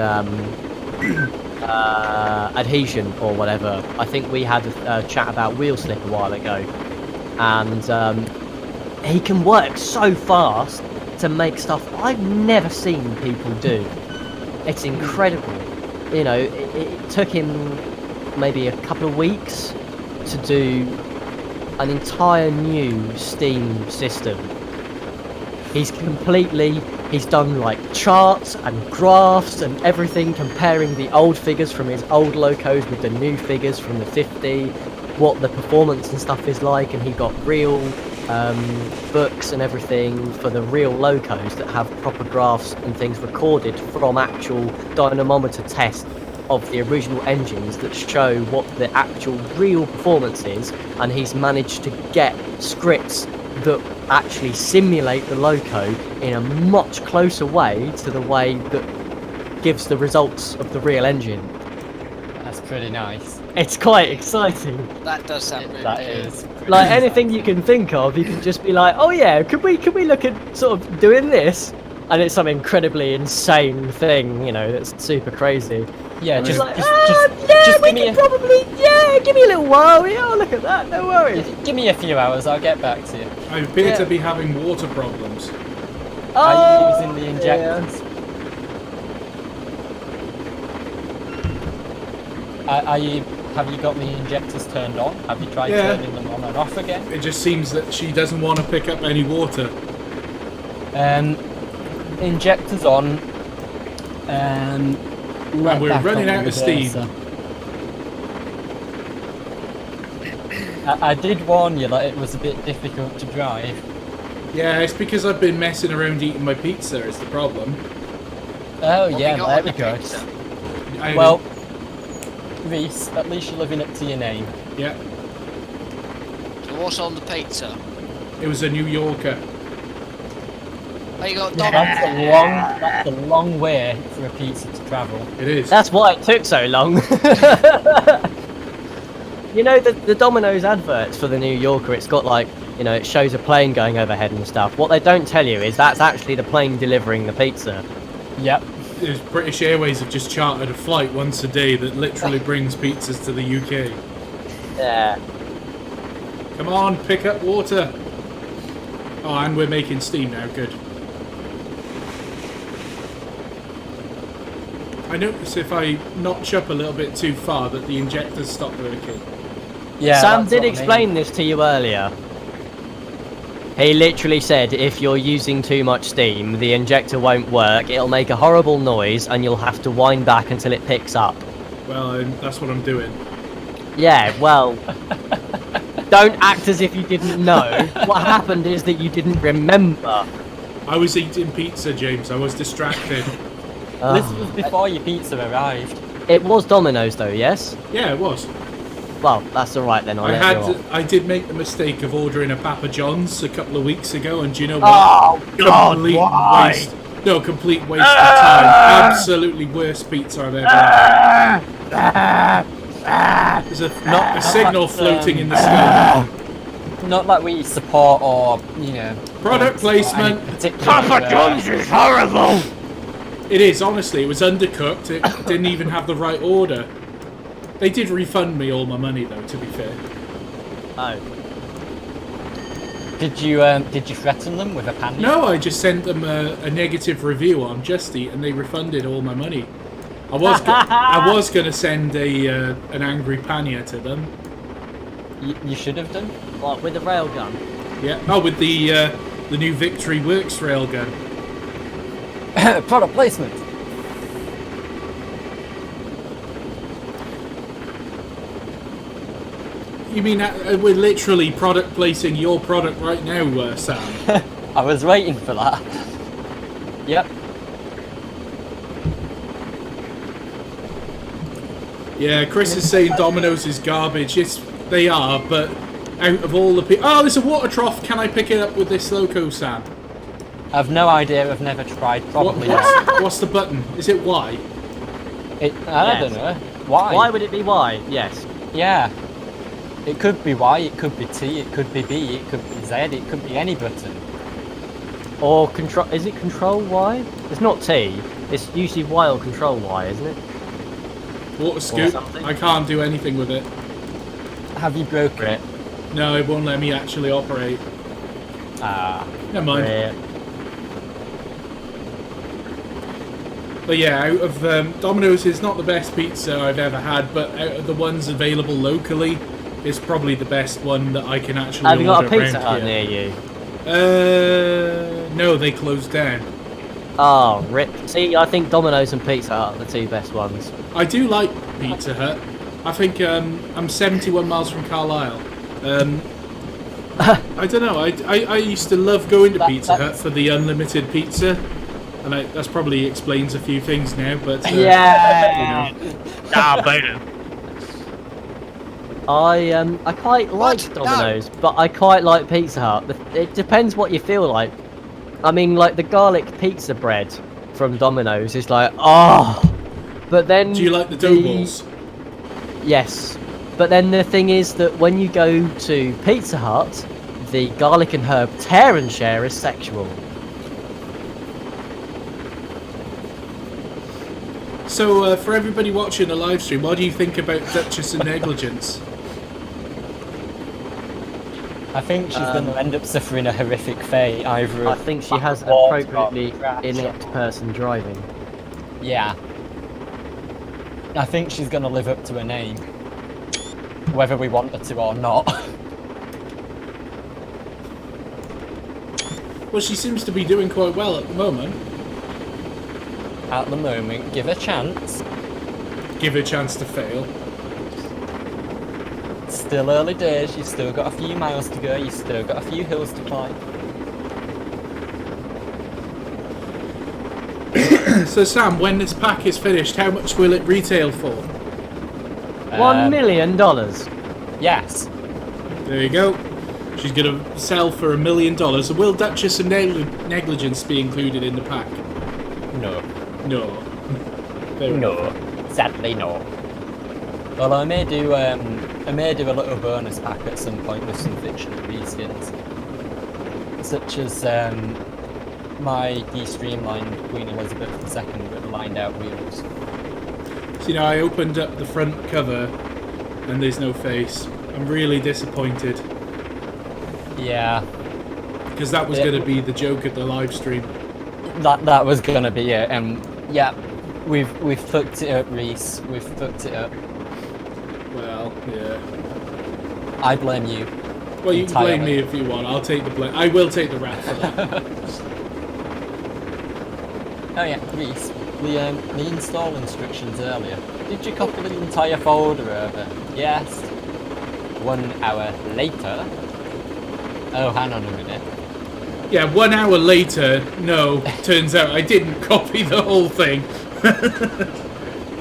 adhesion or whatever. I think we had a chat about wheel slip a while ago, and he can work so fast to make stuff I've never seen people do. It's incredible. You know, it took him maybe a couple of weeks to do an entire new Steam system. He's done like charts and graphs and everything, comparing the old figures from his old locos with the new figures from the 50, what the performance and stuff is like, and he got real books and everything for the real locos that have proper graphs and things recorded from actual dynamometer tests of the original engines that show what the actual real performance is, and he's managed to get scripts that actually simulate the loco in a much closer way to the way that gives the results of the real engine. That's pretty nice. It's quite exciting. That does sound really That good. is. Like anything you can think of, you can just be like, oh yeah, could we look at sort of doing this? And it's some incredibly insane thing, you know, that's super crazy. Yeah, just Like, give we me can probably, give me a little while. Yeah, I'll look at that. No worries. give me a few hours. I'll get back to you. I appear to be having water problems. Are you Oh, using the injectors? Have you got the injectors turned on? Have you tried Yeah. turning them on and off again? It just seems that she doesn't want to pick up any water. Injectors on. And we're running out of steam. I did warn you that it was a bit difficult to drive. Yeah, it's because I've been messing around eating my pizza is the problem. Oh What yeah, we got there on we the go. pizza? Well, Reese, at least you're living up to your name. Yeah, So what's on the pizza? it was a New Yorker. Oh, you got That's a long way for a pizza to travel. It is. that's why it took so long. You know, the Domino's adverts for the New Yorker, it's got like, you know, it shows a plane going overhead and stuff. What they don't tell you is that's actually the plane delivering the pizza. Yep. British Airways have just chartered a flight once a day that literally brings pizzas to the UK. Yeah. Come on, pick up water. Oh, and we're making steam now. Good. I notice if I notch up a little bit too far that the injectors stop working. Yeah. Sam that's did what I mean. explain this to you earlier. He literally said if you're using too much steam, the injector won't work, it'll make a horrible noise, and you'll have to wind back until it picks up. Well, that's what I'm doing. Yeah, well, don't act as if you didn't know. What happened is that you didn't remember. I was eating pizza, James. I was distracted. This was before your pizza arrived. It was Domino's though, yes? Yeah, it was. Well, that's alright then, I'll let you off. I did make the mistake of ordering a Papa John's a couple of weeks ago, and do you know what? Oh, God, complete why? waste. No, complete waste of time. Absolutely worst pizza I've ever had. There's a signal floating in the sky. Not that we support or, you know... Product placement. Papa John's is horrible! It is, honestly. It was undercooked. It didn't even have the right order. They did refund me all my money, though, to be fair. Oh. Did you threaten them with a panty? No, I just sent them a negative review on Just Eat, and they refunded all my money. I was going to send an angry pania to them. You should have done. What, with a railgun? Yeah. Oh, with the new Victory Works railgun. Product placement. You mean we're literally product placing your product right now, Sam? I was waiting for that. Yep. Yeah, Chris is saying Domino's is garbage. Yes, they are, but out of all the people... Oh, there's a water trough. Can I pick it up with this loco, Sam? I've no idea. I've never tried. Probably. What's the button? Is it Y? I Yes. don't know. Why? Why would it be Y? Yes. Yeah. It could be Y, it could be T, it could be B, it could be Z, it could be any button. Or control? Is it control Y? It's not T. It's usually Y or control Y, isn't it? Water scoop. something. I can't do anything with it. Have you broken it? No, it won't let me actually operate. Ah. Never mind. Rip. But yeah, out of Domino's is not the best pizza I've ever had, but out of the ones available locally, it's probably the best one that I can actually Have you got a order Pizza around Hut here. near you? No, they closed down. Oh, rip. See, I think Domino's and Pizza Hut are the two best ones. I do like Pizza Hut. I think I'm 71 miles from Carlisle. I don't know. I used to love going to Pizza Hut for the unlimited pizza, and that's probably explains a few things now. But Yeah. you know. Ah, boom. I quite like What? Domino's, but I quite like Pizza Hut. It depends what you feel like. I mean, like the garlic pizza bread from Domino's is like, oh. But then Do you like the dough balls? Yes, but then the thing is that when you go to Pizza Hut, the garlic and herb tear and share is sexual. So for everybody watching the live stream, what do you think about Duchess and Negligence? I think she's going to end up suffering a horrific fate, either I of think she has water or appropriately crash. inept person driving. Yeah. I think she's going to live up to her name, whether we want her to or not. Well, she seems to be doing quite well at the moment. At the moment, give her a chance. Give her a chance to fail. Still early days, you've still got a few miles to go, you've still got a few hills to climb. So Sam, when this pack is finished, how much will it retail for? $1 million. Yes. There you go. She's going to sell for $1 million. Will Duchess and Negligence be included in the pack? No. No. Fair enough. No. Sadly, no. Well, I may do a little bonus pack at some point with some fictional reskins, such as my de-streamlined Queen Elizabeth II with the lined out wheels. So, you know, I opened up the front cover and there's no face. I'm really disappointed Yeah, because that was Yeah. going to be the joke at the live stream. that was gonna be it. Yeah, we've fucked it up, Reese. We've fucked it up. Well, yeah. I blame you. Well, you can blame Entirely. me if you want. I'll take the blame. I will take the rap for that. Oh yeah, Reese. The install instructions earlier. Did you copy the entire folder over? Yes. 1 hour later. Oh, hang on a minute. Yeah, 1 hour later, no, turns out I didn't copy the whole thing.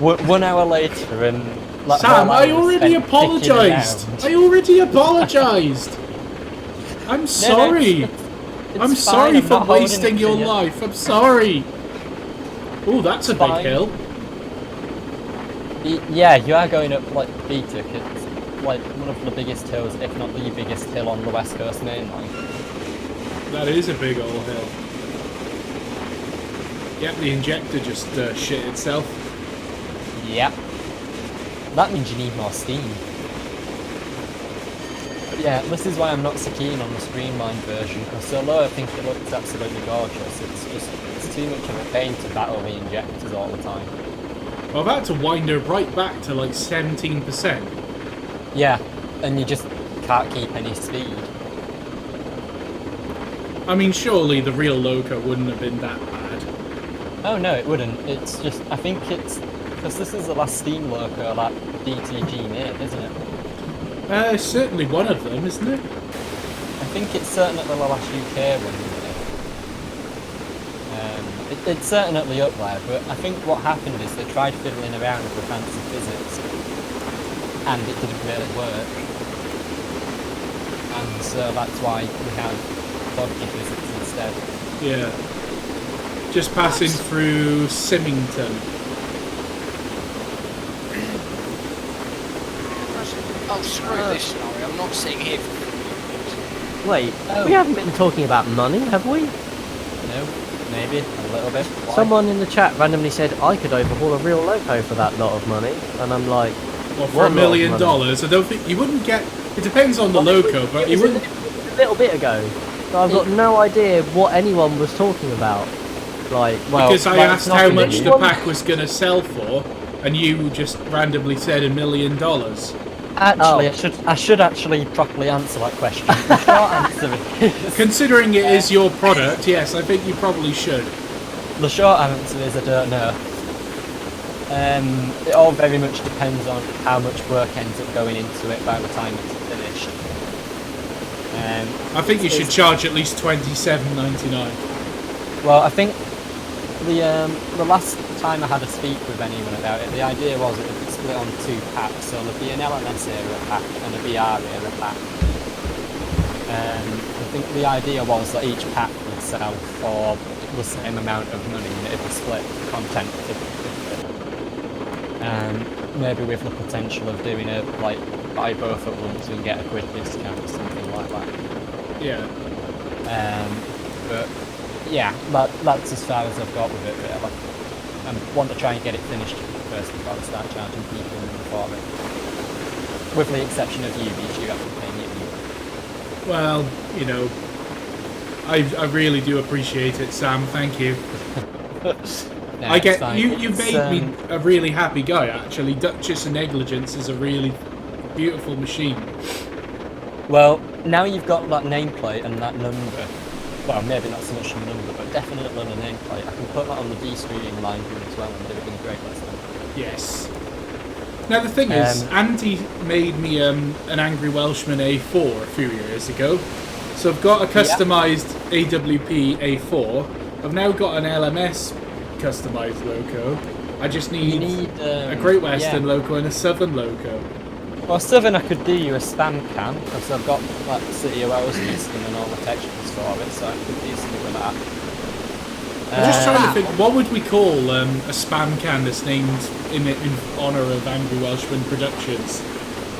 1 hour later, and like, Sam, while I was already spent kicking apologised. around. I already apologised. I'm sorry. I'm fine, sorry I'm for not holding wasting it your for you. life. I'm sorry. Oh, that's a big fine. hill. Yeah, you are going up like Beatuk. It's like one of the biggest hills, if not the biggest hill on the West Coast main line. That is a big old hill. Yep, the injector just shit itself. Yep. That means you need more steam. But yeah, this is why I'm not so keen on the streamlined version, because although I think it looks absolutely gorgeous, it's too much of a pain to battle the injectors all the time. Well, I've had to wind her right back to like 17%. Yeah, and you just can't keep any speed. I mean, surely the real Loco wouldn't have been that bad. Oh no, it wouldn't. It's just, I think it's, because this is the last Steam Loco that DTG made, isn't it? Certainly one of them, isn't it? I think it's certainly the last UK one, isn't it? It's certainly up there, but I think what happened is they tried fiddling around with the fancy physics, and it didn't really work. And so that's why we have dodgy physics instead. Yeah. Just passing through Symington. Oh, screw this scenario. not sitting here. Wait, Oh. we haven't been talking about money, have we? No, maybe a little bit. Why? Someone in the chat randomly said I could overhaul a real loco for that lot of money, and I'm like, Well, for what $1 lot of million, money? I don't think you wouldn't get. It depends on the loco, but you wouldn't. A little bit ago. So I've got no idea what anyone was talking about. Like, Well, Because I that's asked not how gonna much be- the pack was going to sell for, and you just randomly said $1 million. Actually, Oh. I should actually properly answer that question. The short answer is Considering it is your product, yes, I think you probably should. the short answer is I don't know. It all very much depends on how much work ends up going into it by the time it's finished. I think you should charge at least $27.99. Well, I think the last time I had a speak with anyone about it, the idea was it would be split on 2 packs, so there'd be an LNS era pack and a VR era pack. I think the idea was that each pack would sell for the same amount of money and it'd be split content 50/50. Maybe with the potential of doing it like buy both at once and get a quick discount or something like that. Yeah. But yeah, that's as far as I've got with it really. I want to try and get it finished first before I start charging people for it. With the exception of you, because you have to pay me anyway. Well, you know, I really do appreciate it, Sam. Thank you. No, I it's get fine. you It's, made me a really happy guy. Actually, Duchess and Negligence is a really beautiful machine. Well, now you've got that nameplate and that number. Well, maybe not so much the number, but definitely the nameplate. I can put that on the D-streaming line as well and do it in Great Western. Yes. Now the thing is, Andy made me an Angry Welshman A4 a few years ago, so I've got a customised AWP A4. I've now got an LMS customised loco. I just need, a Great Western loco and a Southern loco. Well, Southern, I could do you a spam can, because I've got like City of Wales skin and all the textures for it, so I could do something with that. I'm just trying to think, what would we call a spam can that's named in honour of Angry Welshman Productions?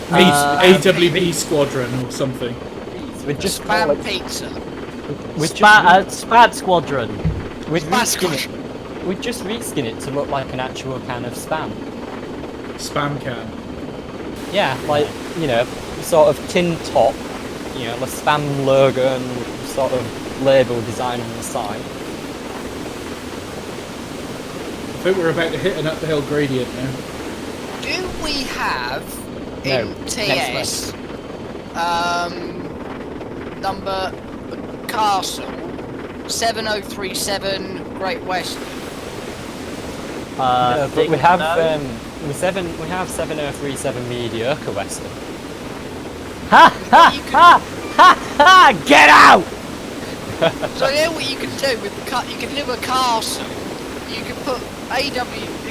AWB Squadron or something. We'd just call Spam it, pizza. Spad Squadron. we'd Spam reskin squash. it. We'd just reskin it to look like an actual can of spam. Spam can. Yeah, like, you know, sort of tin top, you know, the spam logo and sort of label design on the side. I think we're about to hit an up the hill gradient now. Do we have No, in next TS number Castle 7037 Great Western? No, but we have no. we have 7037 mediocre Western. Ha ha You can- ha ha ha! Get out! So you know what you can do with the you can do a castle. You can put you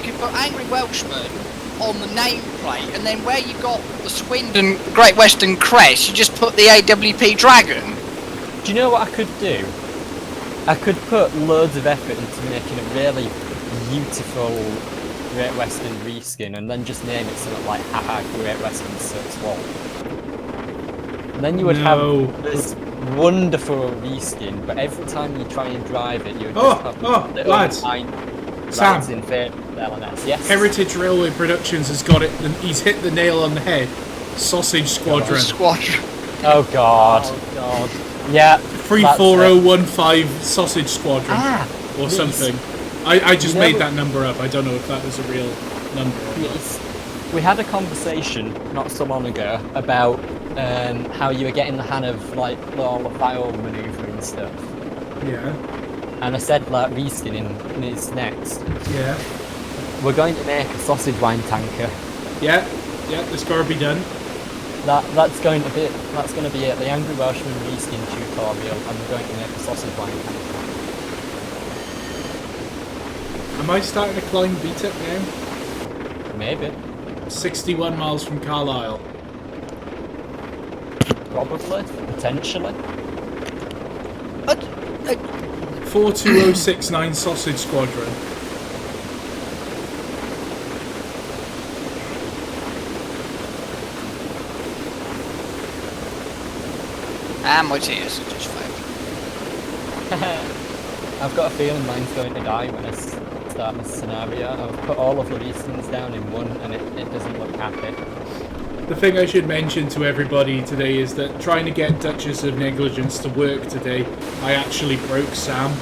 can put Angry Welshman on the nameplate, and then where you got the Swindon Great Western crest, you just put the AWP Dragon. Do you know what I could do? I could put loads of effort into making a really beautiful Great Western reskin, and then just name it something like haha Great Western Six Wall. And then you would No. have this wonderful reskin, but every time you try and drive it, you would Oh, just have oh, little lads. line Sam. lines in favor of LNS. Yes. Heritage Railway Productions has got it, and he's hit the nail on the head. Sausage Squadron. Squadron. Oh god. Oh god. Yeah. 34015 Sausage Squadron. Or these- something. I just You made never- that number up. I don't know if that was a real number or not. Yes. We had a conversation not so long ago about how you were getting the hang of like all the file manoeuvre and stuff. Yeah, And I said like reskinning is next. yeah, We're going to make a sausage wine tanker. yeah, that's got to be done. That's going to be it. The Angry Welshman reskin tutorial, and we're going to make a sausage wine tanker. Am I starting to climb BTEC now? Maybe. 61 miles from Carlisle. Probably. Potentially. 42069 Sausage Squadron. And my tears have just failed. I've got a feeling mine's going to die when I start this scenario. I've put all of the reasons down in one, and it doesn't look happy. The thing I should mention to everybody today is that trying to get Duchess of Negligence to work today, I actually broke Sam.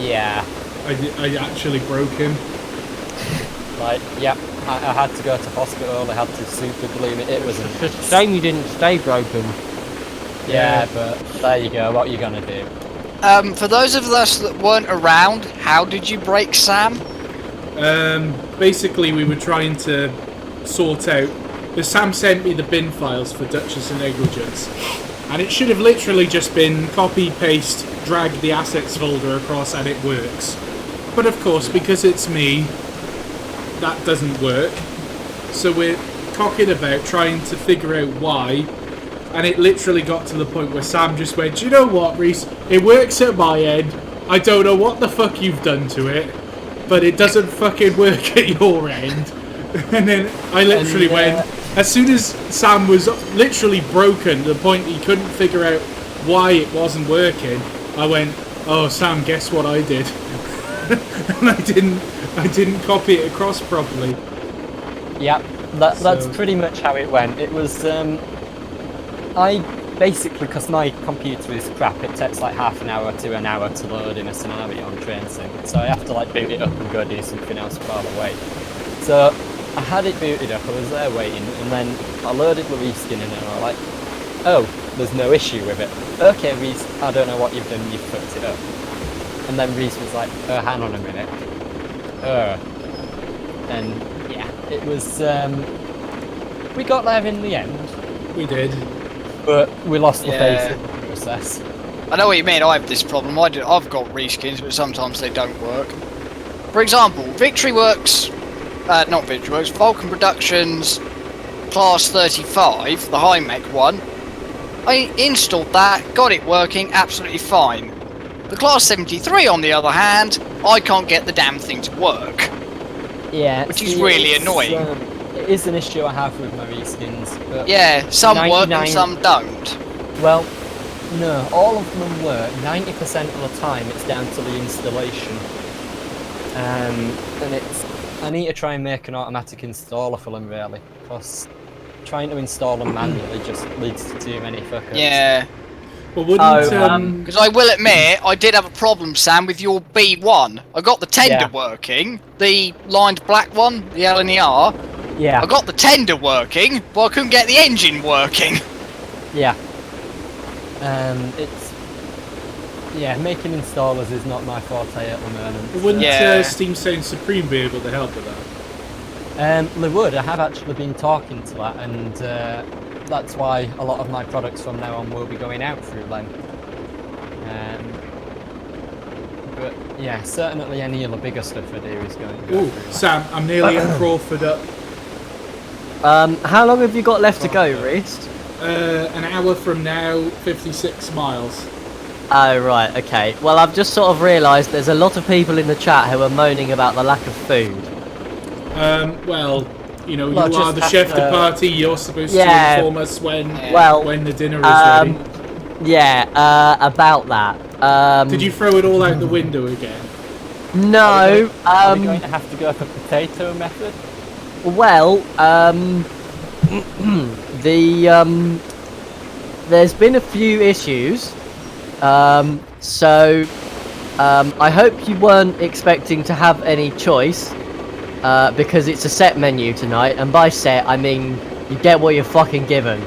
Yeah. I actually broke him. Like, yeah, I had to go to hospital, I had to super glue it. It was It's a shame you didn't stay broken. Yeah, but there you go, what are you gonna do? For those of us that weren't around, how did you break Sam? Basically, we were trying to sort out. Because Sam sent me the bin files for Duchess of Negligence, and it should have literally just been copy, paste, drag the assets folder across, and it works. But of course, because it's me, that doesn't work. So we're talking about trying to figure out why. And it literally got to the point where Sam just went, "Do you know what, Reese? It works at my end. I don't know what the fuck you've done to it, but it doesn't fucking work at your end." And then I literally went, as soon as Sam was literally broken to the point he couldn't figure out why it wasn't working, I went, "Oh, Sam, guess what I did?" And I didn't copy it across properly. Yeah, that's pretty much how it went. It was, I basically, because my computer is crap, it takes like half an hour to an hour to load in a scenario on train sim, so I have to like boot it up and go do something else while I wait. So I had it booted up, I was there waiting, and then I loaded the reskin in and I was like, oh, there's no issue with it. Okay, Reese, I don't know what you've done, you've fucked it up. And then Reese was like, hang on a minute. And yeah, it was, we got there in the end. We did. But we lost the face in the process. I know what you mean. I have this problem. I've got reskins, but sometimes they don't work. For example, Vulcan Productions Class 35, the high mech one. I installed that, got it working absolutely fine. The Class 73, on the other hand, I can't get the damn thing to work. Yeah, which is really annoying. It is an issue I have with my reskins. But yeah, some 99... work and some don't. Well, no, all of them work. 90% of the time it's down to the installation. And I need to try and make an automatic installer for them really, because trying to install them manually just leads to too many fuck-ups. Yeah. Well, wouldn't because I will admit, I did have a problem, Sam, with your B1. I got the tender working, the lined black one, the LNER. Yeah. I got the tender working, but I couldn't get the engine working. Yeah. Making installers is not my forte at the moment. Wouldn't Steam Sound Supreme be able to help with that? They would. I have actually been talking to that, and that's why a lot of my products from now on will be going out through them. But yeah, certainly any of the bigger stuff I do is going to go through. Sam, I'm nearly at Crawford up. How long have you got left to go, Reese? An hour from now, 56 miles. Oh, right, okay. Well, I've just sort of realised there's a lot of people in the chat who are moaning about the lack of food. Well, you know, you are the chef de party, you're supposed to inform us when the dinner is ready. Yeah, about that. Did you throw it all out the window again? No. Are we going to have to go for potato method? Well, there's been a few issues. I hope you weren't expecting to have any choice, because it's a set menu tonight, and by set I mean you get what you're fucking given.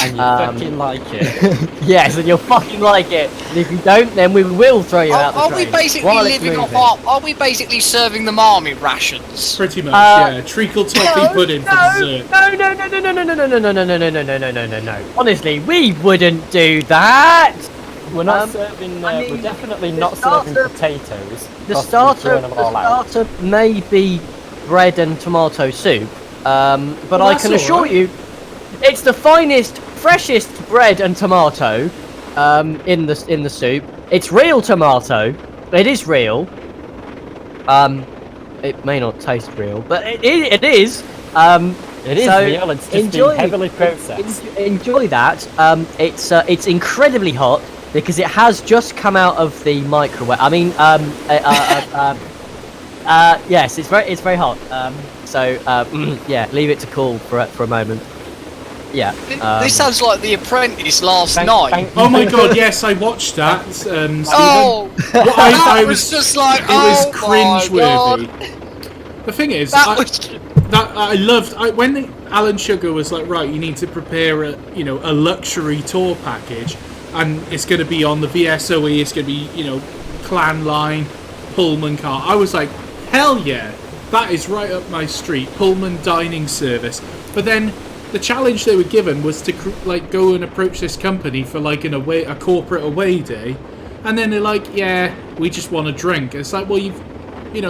And you fucking like it. Yes, and you'll fucking like it. And if you don't, then we will throw you out the train. Are we basically living off are we basically serving them army rations? Pretty much, yeah. Treacle toffee pudding for dessert. No. Honestly, we wouldn't do that. We're not serving. We're definitely not serving potatoes. The starter may be bread and tomato soup, but I can assure you, it's the finest, freshest bread and tomato in the soup. It's real tomato. It is real. It may not taste real, but it is. It is So, real, it's just enjoy- been heavily processed. Enjoy that. It's incredibly hot because it has just come out of the microwave. I mean, yes, it's very hot. Yeah, leave it to cool for a moment. Yeah. This sounds like The Apprentice last Thank- night. thank- Oh my god, yes, I watched that, Stephen. Oh, Well, that was just like, It was oh my god. cringeworthy. The thing is, That I was. loved when Alan Sugar was like, right, you need to prepare a luxury tour package, and it's going to be on the VSOE. It's going to be clan line, Pullman car. I was like, hell yeah, that is right up my street. Pullman dining service. But then the challenge they were given was to go and approach this company for like a corporate away day, and then they're like, yeah, we just want a drink. It's like, well,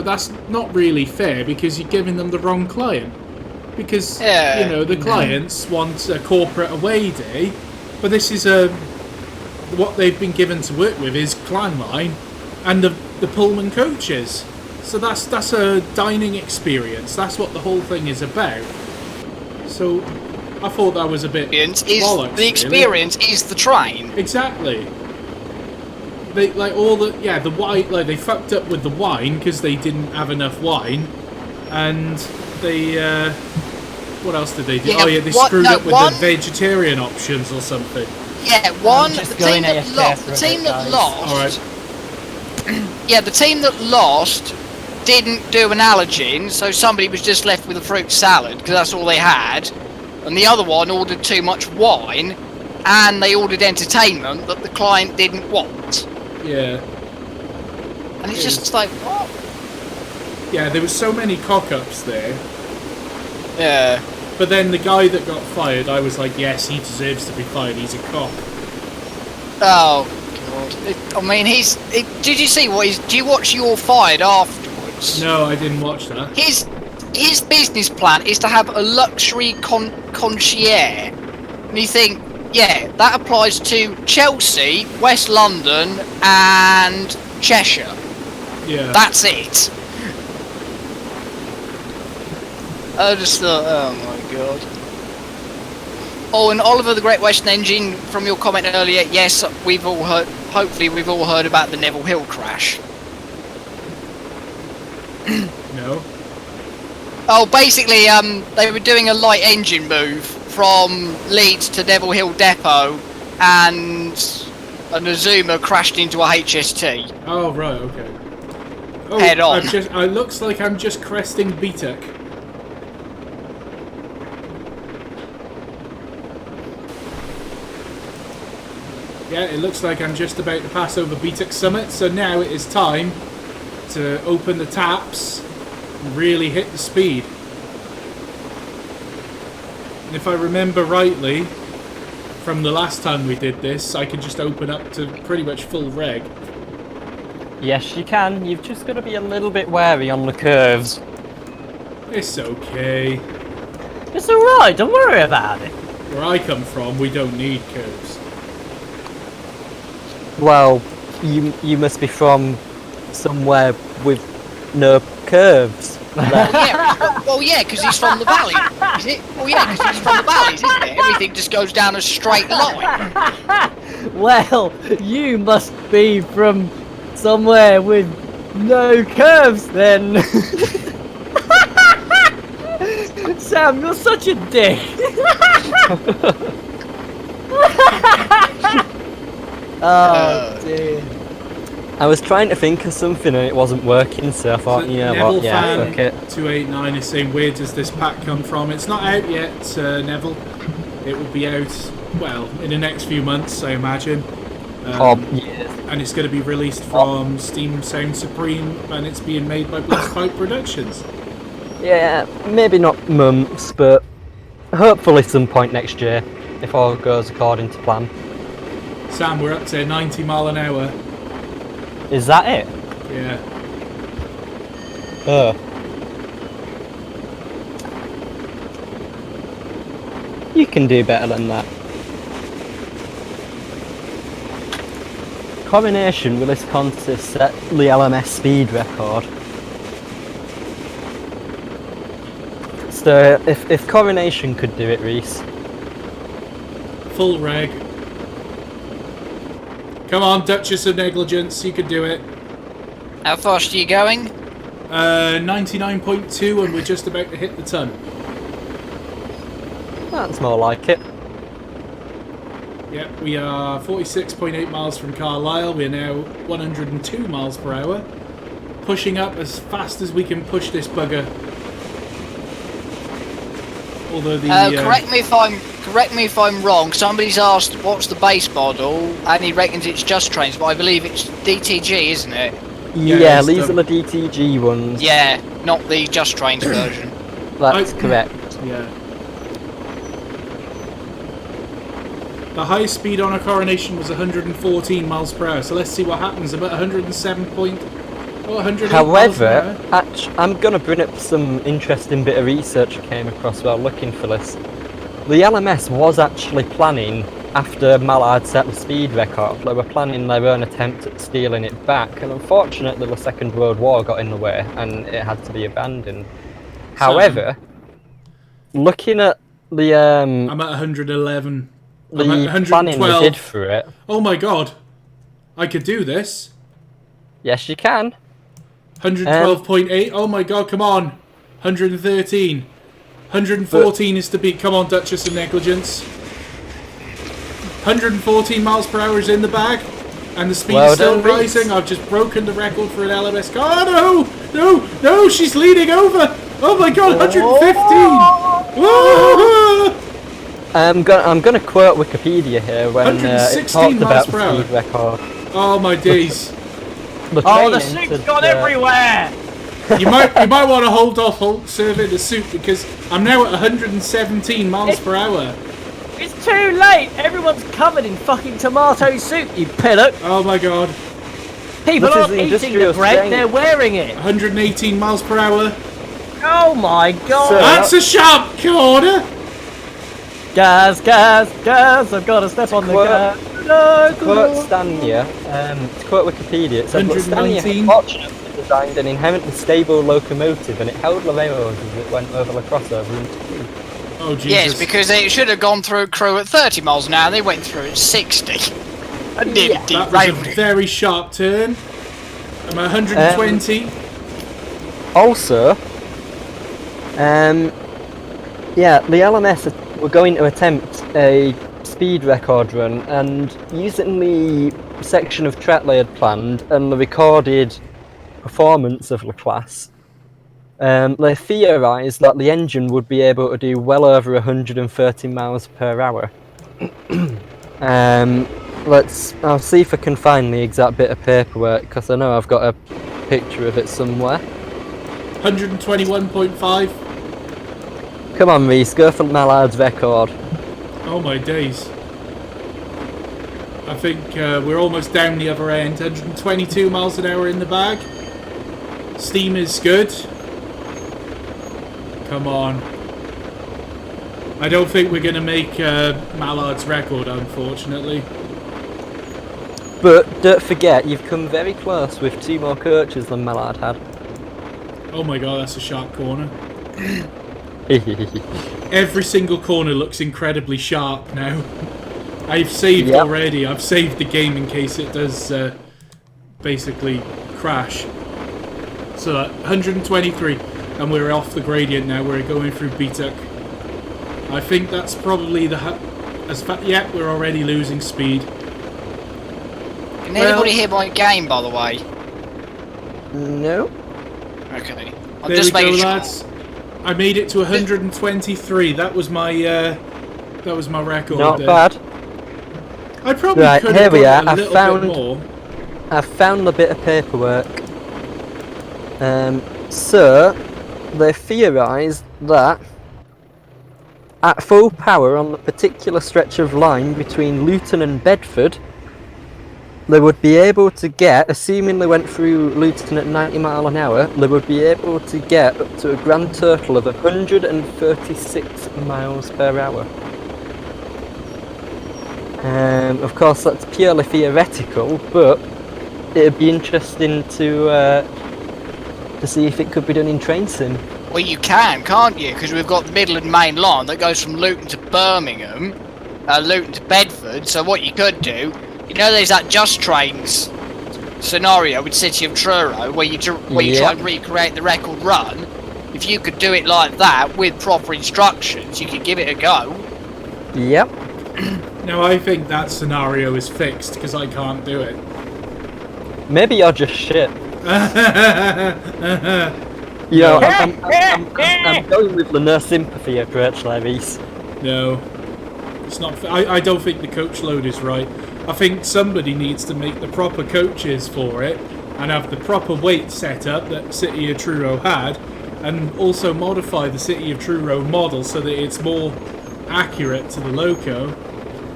that's not really fair because you're giving them the wrong client. Because the clients want a corporate away day, but this is what they've been given to work with is clan line and the Pullman coaches. So that's a dining experience. That's what the whole thing is about. So I thought that was a bit bollocks, The experience is the train. Exactly. They the wine, they fucked up with the wine because they didn't have enough wine, and they what else did they do? Yeah, they screwed up with the vegetarian options or something. Yeah, just going AFK for a the team bit, that guys. lost. All right. Yeah, the team that lost didn't do an allergen, so somebody was just left with a fruit salad because that's all they had, and the other one ordered too much wine, and they ordered entertainment that the client didn't want. Yeah. And it's just like, what? Yeah, there were so many cock-ups there. Yeah. But then the guy that got fired, I was like, yes, he deserves to be fired. He's a cock. Oh god. Did you see what he's? Do you watch You're Fired afterwards? No, I didn't watch that. His business plan is to have a luxury concierge, and you think, yeah, that applies to Chelsea, West London, and Cheshire. Yeah. That's it. I just thought, oh my god. Oh, and Oliver the Great Western Engine, from your comment earlier, yes, we've all heard. Hopefully, we've all heard about the Neville Hill crash. No. Oh, basically, they were doing a light engine move from Leeds to Neville Hill Depot, and an Azuma crashed into a HST. Oh, right, okay. Oh, Head on. it looks like I'm just cresting BTEC. Yeah, it looks like I'm just about to pass over BTEC Summit, so now it is time to open the taps and really hit the speed. And if I remember rightly, from the last time we did this, I could just open up to pretty much full reg. Yes, you can. You've just got to be a little bit wary on the curves. It's okay. It's alright, don't worry about it. Where I come from, we don't need curves. Well, you must be from somewhere with no curves. Well, yeah, because he's from the valley, is it? Well, yeah, because he's from the valleys, isn't it? Everything just goes down a straight line. Well, you must be from somewhere with no curves then. Sam, you're such a dick. Oh dear. I was trying to think of something and it wasn't working, so I thought, you know Neville what, yeah, fan fuck it. 289 is saying, where does this pack come from? It's not out yet, Neville. It will be out, well, in the next few months, I imagine. Yes. And it's going to be released from Steam Sound Supreme, and it's being made by Blastpipe Productions. Yeah, maybe not months, but hopefully some point next year, if all goes according to plan. Sam, we're up to 90 mile an hour. Is that it? Yeah. You can do better than that. Coronation will this contest set the LNER Speed record. So if Coronation could do it, Reese. Full reg. Come on, Duchess of Negligence, you could do it. How fast are you going? 99.2 and we're just about to hit the ton. That's more like it. Yep, we are 46.8 miles from Carlisle. We're now 102 miles per hour. Pushing up as fast as we can push this bugger. Although the correct me if I'm wrong. Somebody's asked what's the base model, and he reckons it's Just Trains, but I believe it's DTG, isn't it? Yeah, these are the DTG ones. Yeah, not the Just Trains version. That's correct. Yeah. The highest speed on a Coronation was 114 miles per hour. So let's see what happens. About 107 point. Oh, 108 However, miles an hour. I'm going to bring up some interesting bit of research I came across while looking for this. The LMS was actually planning, after Mallard set the speed record, they were planning their own attempt at stealing it back, and unfortunately the Second World War got in the way and it had to be abandoned. However, looking at the I'm at 111. I'm at the planning they 112. did for it. Oh my god. I could do this. Yes, you can. 112.8. Oh my god, come on. 113. 114 is to beat. Come on, Duchess of Negligence. 114 miles per hour is in the bag. And the speed is still rising. I've just broken the record for an LMS car. Oh, no! No! No! She's leading over! Oh my god, 115! Whoa! I'm gonna quote Wikipedia here when it 116 talked about miles per the hour. speed record. Oh my days. The Oh, the train soup's entered, gone everywhere! You might want to hold off serving the soup because I'm now at 117 miles per hour. It's too late! Everyone's covered in fucking tomato soup, you pillock! Oh my god. People This is aren't the eating the industrial bread, strength. they're wearing it! 118 miles per hour. Oh my god! So- That's a sharp corner. Gas, gas, gas! I've got to step on the Quote- gas. No, Quote Stania, to quote Wikipedia, it said that Stania 119. had fortunately designed an inherently stable locomotive and it held the railroads as it went over the crossover into two. Oh Jesus. Yes, because they should have gone through crew at 30 miles an hour. They went through at 60. And nearly that was a derailed it. very sharp turn. I'm at 120. Also, yeah, the LMS were going to attempt a speed record run, and using the section of track they had planned and the recorded performance of the class, they theorised that the engine would be able to do well over 130 miles per hour. I'll see if I can find the exact bit of paperwork, because I know I've got a picture of it somewhere. 121.5. Come on, Reese, go for Mallard's record. Oh my days. I think we're almost down the other end. 122 miles an hour in the bag. Steam is good. Come on. I don't think we're going to make Mallard's record, unfortunately. But don't forget, you've come very close with 2 more coaches than Mallard had. Oh my god, that's a sharp corner. Every single corner looks incredibly sharp now. I've saved already. I've saved the game in case it does basically crash. So 123, and we're off the gradient now. We're going through BTEC. I think that's probably the yeah, we're already losing speed. Can anybody hear my game, by the way? No. Okay. I'm There we just go, making sure. lads. I made it to 123. That was my record. Not there. bad. I probably Right, could here have we got are. a little bit more. I've found the bit of paperwork. So, they theorised that at full power on the particular stretch of line between Luton and Bedford, they would be able to get, assuming they went through Luton at 90 miles an hour, they would be able to get up to a grand total of 136 miles per hour. Of course, that's purely theoretical, but it'd be interesting to see if it could be done in train sim. Well, you can, can't you? Because we've got the Midland Main Line that goes from Luton to Birmingham, Luton to Bedford. So what you could do, you know, there's that Just Trains scenario with City of Truro where you try and recreate the record run. If you could do it like that with proper instructions, you could give it a go. Yep. Now, I think that scenario is fixed because I can't do it. Maybe you're just shit. You know, I'm going with the no sympathy approach, Levis. No, it's not. I don't think the coach load is right. I think somebody needs to make the proper coaches for it and have the proper weight set up that City of Truro had, and also modify the City of Truro model so that it's more accurate to the loco.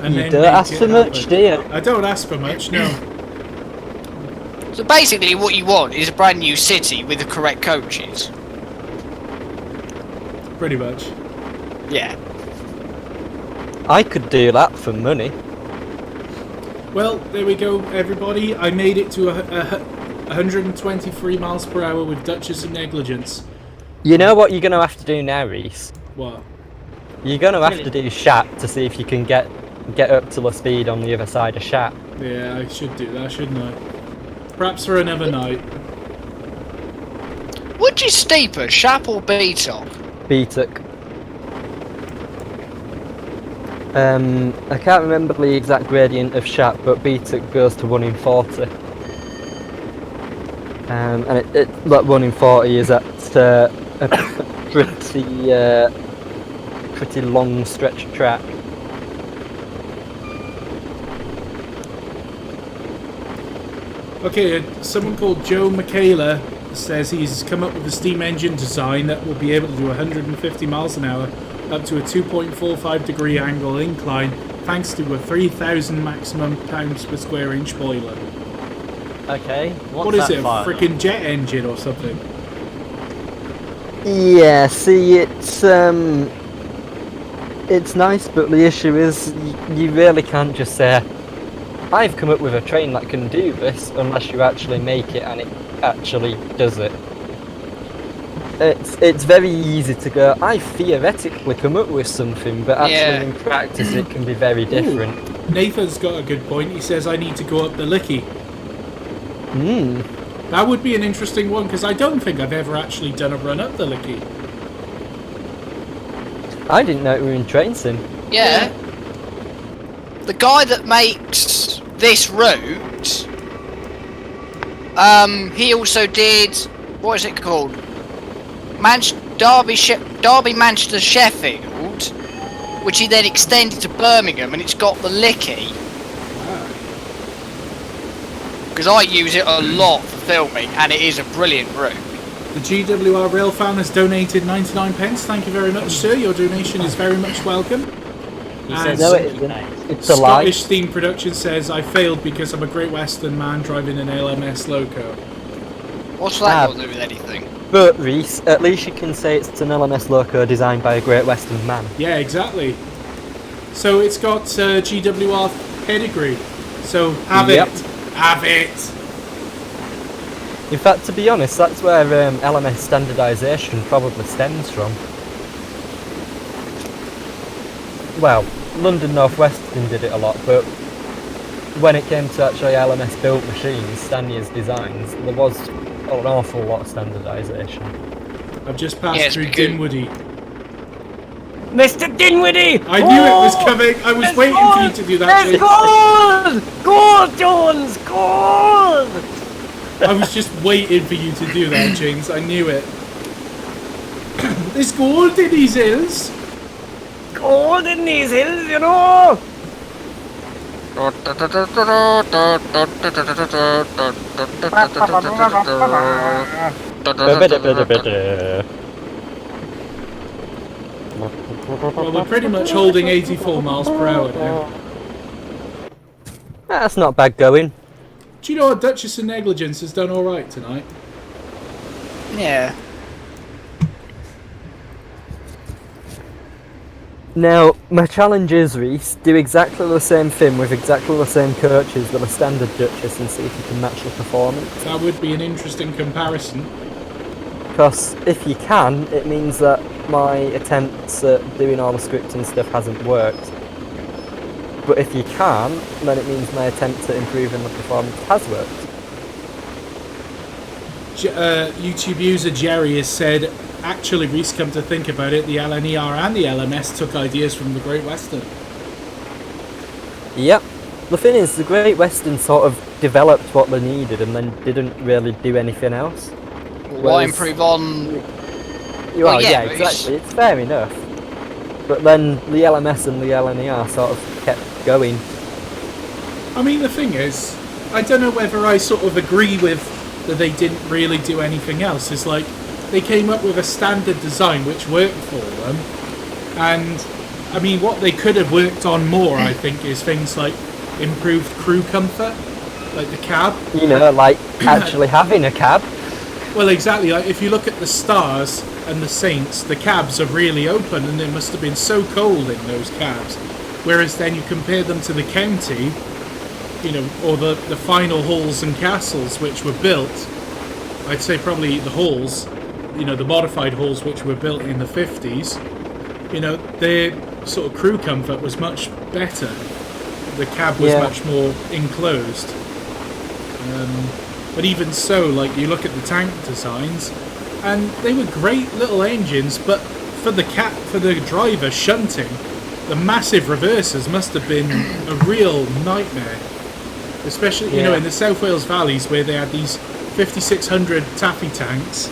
And You don't ask for much, do you? I don't ask for much, no. So basically what you want is a brand new city with the correct coaches. Pretty much. Yeah. I could do that for money. Well, there we go, everybody. I made it to 123 miles per hour with Duchess and Negligence. You know what you're going to have to do now, Reese? What? You're going to have to do Shat to see if you can get up to the speed on the other side of Shat. Yeah, I should do that, shouldn't I? Perhaps for another night. Which is steeper, Shap or Beatok? Beatuk. I can't remember the exact gradient of Shat, but Beatuk goes to 1 in 40. And that 1 in 40 is at a pretty long stretch of track. Okay, someone called Joe Michaela says he's come up with a steam engine design that will be able to do 150 miles an hour up to a 2.45 degree angle incline thanks to a 3,000 maximum pounds per square inch boiler. Okay. What is it, a freaking jet engine or something? Yeah, see, it's nice, but the issue is you really can't just say, I've come up with a train that can do this, unless you actually make it and it actually does it. It's very easy to go, I theoretically come up with something, but actually in practice it can be very different. Ooh, Nathan's got a good point. He says I need to go up the Licky. That would be an interesting one, because I don't think I've ever actually done a run up the Licky. I didn't know it were in train sim. Yeah. The guy that makes this route, he also did, what is it called? Derby, Manchester, Sheffield, which he then extended to Birmingham, and it's got the Licky. Because I use it a lot for filming, and it is a brilliant route. The GWR Rail fan has donated 99 pence. Thank you very much, sir. Your donation is very much welcome. He says No, it something isn't. nice. It's a lie. Scottish Steam Production says, I failed because I'm a Great Western man driving an LMS loco. What's that got to do with anything? But Reese, at least you can say it's an LMS loco designed by a Great Western man. Yeah, exactly. So it's got GWR pedigree. So have Yep. it. Have it. In fact, to be honest, that's where LMS standardisation probably stems from. Well, London North Western did it a lot, but when it came to actually LMS built machines, Stanley's designs, there was an awful lot of standardisation. I've just passed through Dinwoody. Mr. Dinwiddie! I knew it was coming. I was waiting for you to do that. James. Gold, Jones! Gold! I was just waiting for you to do that, James. I knew it. There's gold in these hills. Gold in these hills, you know! Well, we're pretty much holding 84 miles per hour now. That's not bad going. Do you know what? Duchess and Negligence has done alright tonight. Yeah. Now, my challenge is, Reese, do exactly the same thing with exactly the same coaches with a standard Duchess and see if you can match the performance. That would be an interesting comparison. Because if you can, it means that my attempts at doing all the scripting stuff hasn't worked. But if you can't, then it means my attempt at improving the performance has worked. YouTube user Jerry has said, actually, Reese, come to think about it, the LNER and the LMS took ideas from the Great Western. Yep. The thing is, the Great Western sort of developed what they needed and then didn't really do anything else. Why improve on... Well, yeah, yeah, exactly. It's fair enough. But then the LMS and the LNER sort of kept going. I mean, the thing is, I don't know whether I sort of agree with that they didn't really do anything else. It's like, they came up with a standard design which worked for them, and I mean, what they could have worked on more, I think, is things like improved crew comfort, like the cab. You know, like actually having a cab. Well, exactly. Like if you look at the Stars and the Saints, the cabs are really open, and it must have been so cold in those cabs. Whereas then you compare them to the County, you know, or the final halls and castles which were built. I'd say probably the halls, you know, the modified halls which were built in the 50s. You know, their sort of crew comfort was much better. The cab was much more enclosed. But even so, like, you look at the tank designs, and they were great little engines, but for the driver shunting, the massive reversers must have been a real nightmare. Especially, you know, in the South Wales valleys where they had these 5600 taffy tanks,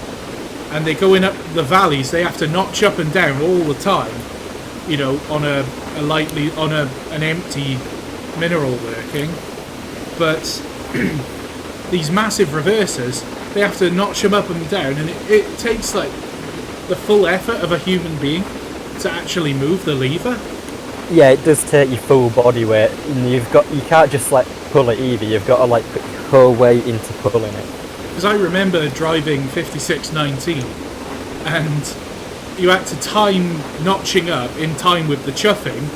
and they're going up the valleys, they have to notch up and down all the time, you know, on an empty mineral working. But these massive reversers, they have to notch them up and down, and it takes like the full effort of a human being to actually move the lever. Yeah, it does take your full body weight, and you can't just like pull it either. You've got to like put your whole weight into pulling it. Because I remember driving 5619, and you had to time notching up in time with the chuffing,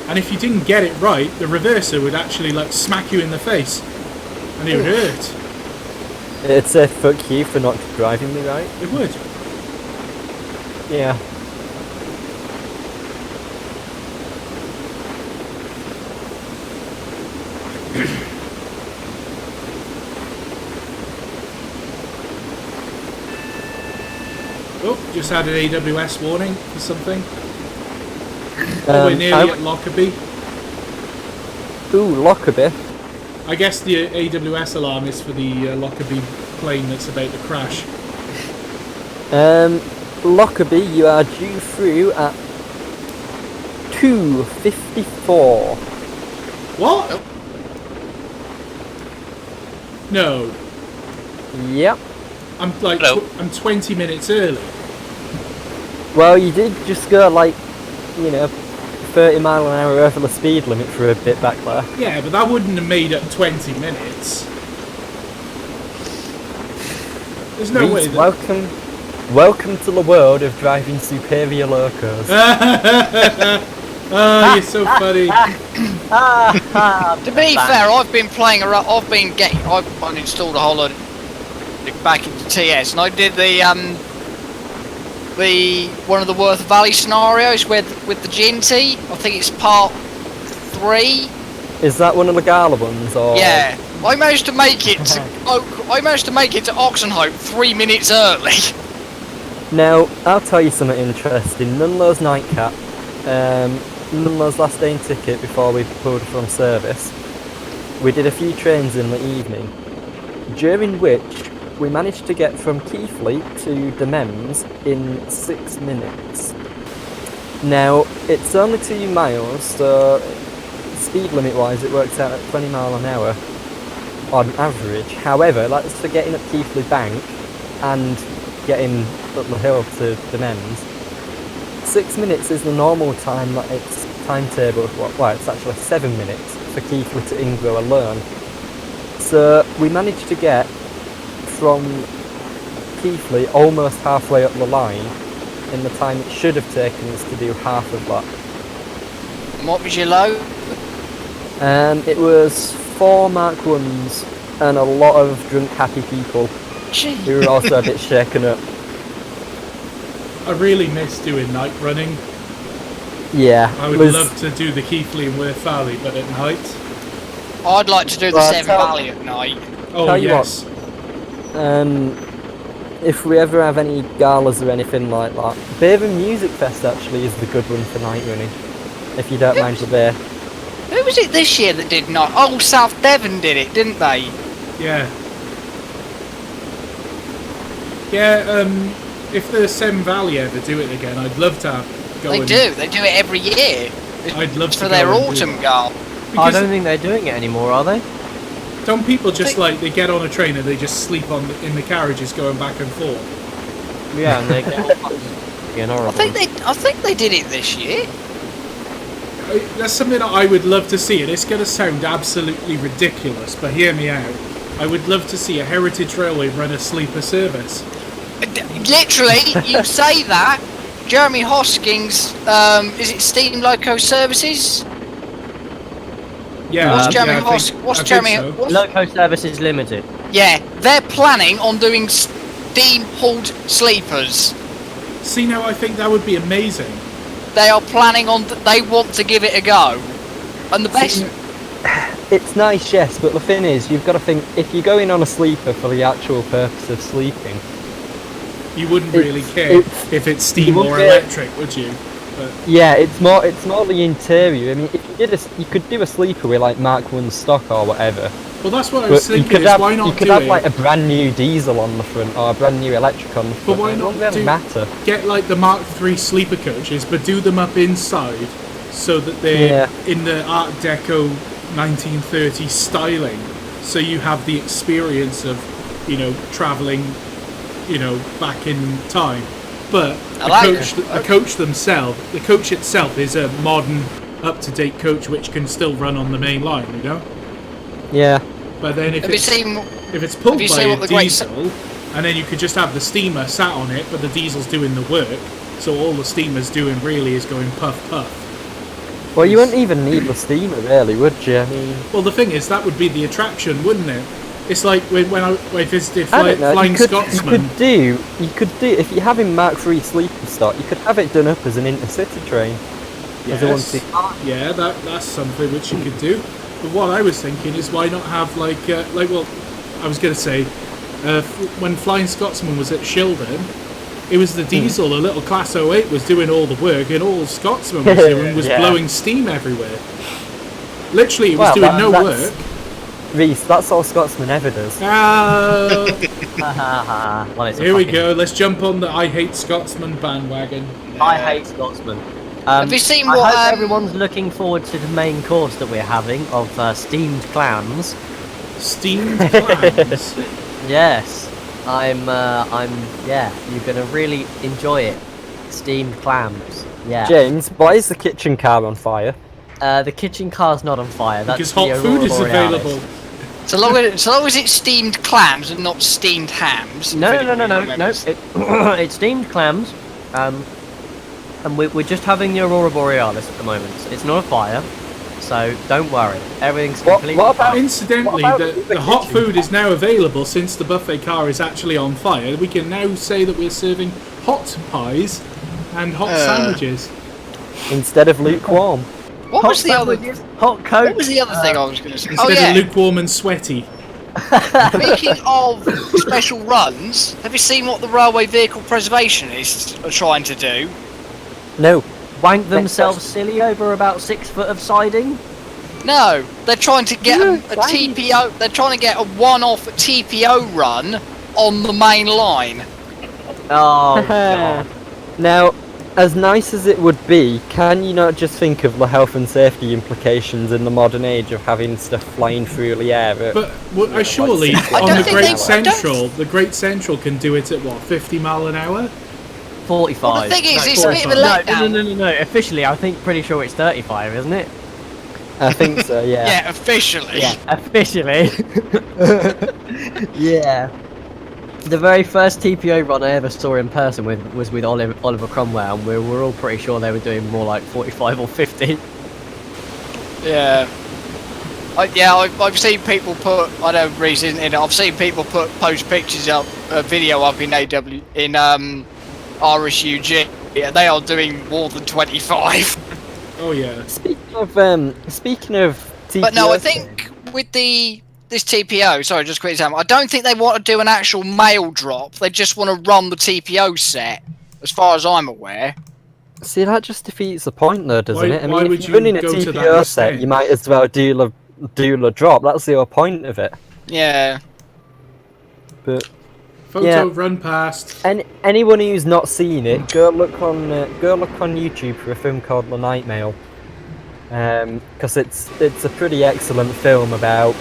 and if you didn't get it right, the reverser would actually like smack you in the face, and it would hurt. It'd say fuck you for not driving me right. It would. Yeah. Oh, just had an AWS warning for something. We're nearly at Lockerbie. Ooh, Lockerbie. I guess the AWS alarm is for the Lockerbie plane that's about to crash. Lockerbie, you are due through at 2:54. What? No. Yep. I'm like, I'm 20 minutes early. Well, you did just go like, you know, 30 mile an hour over the speed limit for a bit back there. Yeah, but that wouldn't have made up 20 minutes. There's no way that... Welcome to the world of driving superior locos. Oh, you're so funny. To be fair, I've been playing around. I've installed a whole lot of back into TS, and I did the one of the Worth Valley scenarios with the GNT. I think it's part 3. Is that one of the Gala ones, or? Yeah, I managed to make it to Oxenhope 3 minutes early. Now, I'll tell you something interesting. Nunlow's nightcap, Nunlow's last day in ticket before we pulled from service, we did a few trains in the evening, during which we managed to get from Keighley to the Mems in 6 minutes. Now, it's only 2 miles, so speed limit wise it works out at 20 mile an hour on average. However, that's for getting up Keighley Bank and getting up the hill to the Mems. 6 minutes is the normal time that it's timetabled. Well, it's actually 7 minutes for Keighley to Ingro alone. So we managed to get from Keighley almost halfway up the line in the time it should have taken us to do half of that. And what was your load? It was 4 Mark 1s and a lot of drunk happy people Gee. who were also a bit shaken up. I really miss doing night running. Yeah. I would love to do the Keighley and Worth Valley, but at night. I'd like to do the Well, Severn Valley at night. Oh, Tell you yes. If we ever have any galas or anything like that, Bevan Music Fest actually is the good one for night running. If you don't mind the beer. Who was it this year that did night? Oh, South Devon did it, didn't they? Yeah. Yeah, if the Severn Valley ever do it again, I'd love to go They and... do. They do it every year. I'd love It's to for go their and do autumn that. gala. I Because don't think they're doing it anymore, are they? don't people just like, they get on a train and they just sleep in the carriages going back and forth? Yeah, and they get all fucking horrible. I think they did it this year. That's something that I would love to see, and it's going to sound absolutely ridiculous, but hear me out. I would love to see a Heritage Railway run a sleeper service. Literally, you say that. Jeremy Hoskins, is it Steam Loco Services? Yeah, What's Jeremy I Hos- think- what's I think Jeremy- so. what's- Loco Services Limited. Yeah, they're planning on doing steam-hauled sleepers. See, now I think that would be amazing. They are planning on. They want to give it a go. And the best. It's nice, yes, but the thing is, you've got to think, if you're going on a sleeper for the actual purpose of sleeping, You wouldn't It's- really care it's- if it's you steam wouldn't or care. electric, would you? But yeah, it's more the interior. I mean, if you did you could do a sleeper with like Mark 1 stock or whatever. well, that's what I But was you thinking. could Is have why not you could do have it? like a brand new diesel on the front or a brand new electric on the front. why It not won't really do- matter. Get like the Mark III sleeper coaches, but do them up inside so that they're Yeah. in the Art Deco 1930s styling. So you have the experience of, travelling, back in time. But I like the coach itself is a modern, up-to-date coach which can still run on the main line. Yeah. But then if Have you it's seen? pulled have you by seen a what the great diesel, and then you could just have the steamer sat on it, but the diesel's doing the work. So all the steamer's doing really is going puff puff. Well, you wouldn't even need the steamer, really, would you? I mean, Well, the thing is, that would be the attraction, wouldn't it? It's like when I visited I don't know. Flying You Scotsman. could do if you're having Mark 3 sleeper stock, you could have it done up as an intercity train. As a Yes. 1C. Yeah, that's something which you could do. But what I was thinking is, why not have I was going to say, when Flying Scotsman was at Shildon, it was the diesel, a little Class 08 was doing all the work, and all Scotsman was doing was Yeah. blowing steam everywhere. Literally, it was Well, doing no that's- work. Reese, that's all Scotsman ever does. Well, it's a Here we fucking- go. Let's jump on the I Hate Scotsman bandwagon. I hate Scotsman. Have you seen I what, hope everyone's looking forward to the main course that we're having of steamed clams. Steamed clams. Yes, yeah, you're gonna really enjoy it. Steamed clams. Yeah. James, why is the kitchen car on fire? The kitchen car's not on fire. That's Because the hot food Aurora is Borealis. available. So long as it's steamed clams and not steamed hams. No, if no, no, no, anybody no. remembers. It's steamed clams, and we're just having the Aurora Borealis at the moment. It's not a fire, so don't worry. Everything's completely what about- fine. Incidentally, What about the the hot kitchen? food is now available since the buffet car is actually on fire. We can now say that we're serving hot pies and hot sandwiches. Instead of lukewarm. What was the other? Hot coke. What was the other thing I was going to say? Instead Oh of yeah. lukewarm and sweaty. Speaking of special runs, have you seen what the Railway Vehicle Preservationists are trying to do? No. Wank themselves silly over about 6 foot of siding? No, they're trying to get Yeah, a right. TPO. They're trying to get a one-off TPO run on the main line. Oh, God. Now, as nice as it would be, can you not just think of the health and safety implications in the modern age of having stuff flying through the air? But surely I on don't the think Great they- I Central, the Great Central can do it at what, 50 mile an hour? 45. Well, the thing is, No, it's a bit of a 45. letdown. No. Officially, I think pretty sure it's 35, isn't it? I think so, yeah. Yeah, officially. Officially. Yeah. The very first TPO run I ever saw in person was with Oliver Cromwell, and we were all pretty sure they were doing more like 45 or 50. Yeah. I've seen people put. I know Reese isn't in it. I've seen people post pictures up, video up in RSUG. Yeah, they are doing more than 25. Oh yeah. Speaking of TPO, But no, I think with this TPO, sorry, just quick example, I don't think they want to do an actual mail drop. They just want to run the TPO set, as far as I'm aware. see, that just defeats the point, though, doesn't Why- it? I why mean, would if you you're running a go to that TPO set, extent? you might as well do the drop. That's the whole point of it. Yeah. But Photo Yeah. run past. anyone who's not seen it, go look on YouTube for a film called The Night Mail. Because it's a pretty excellent film about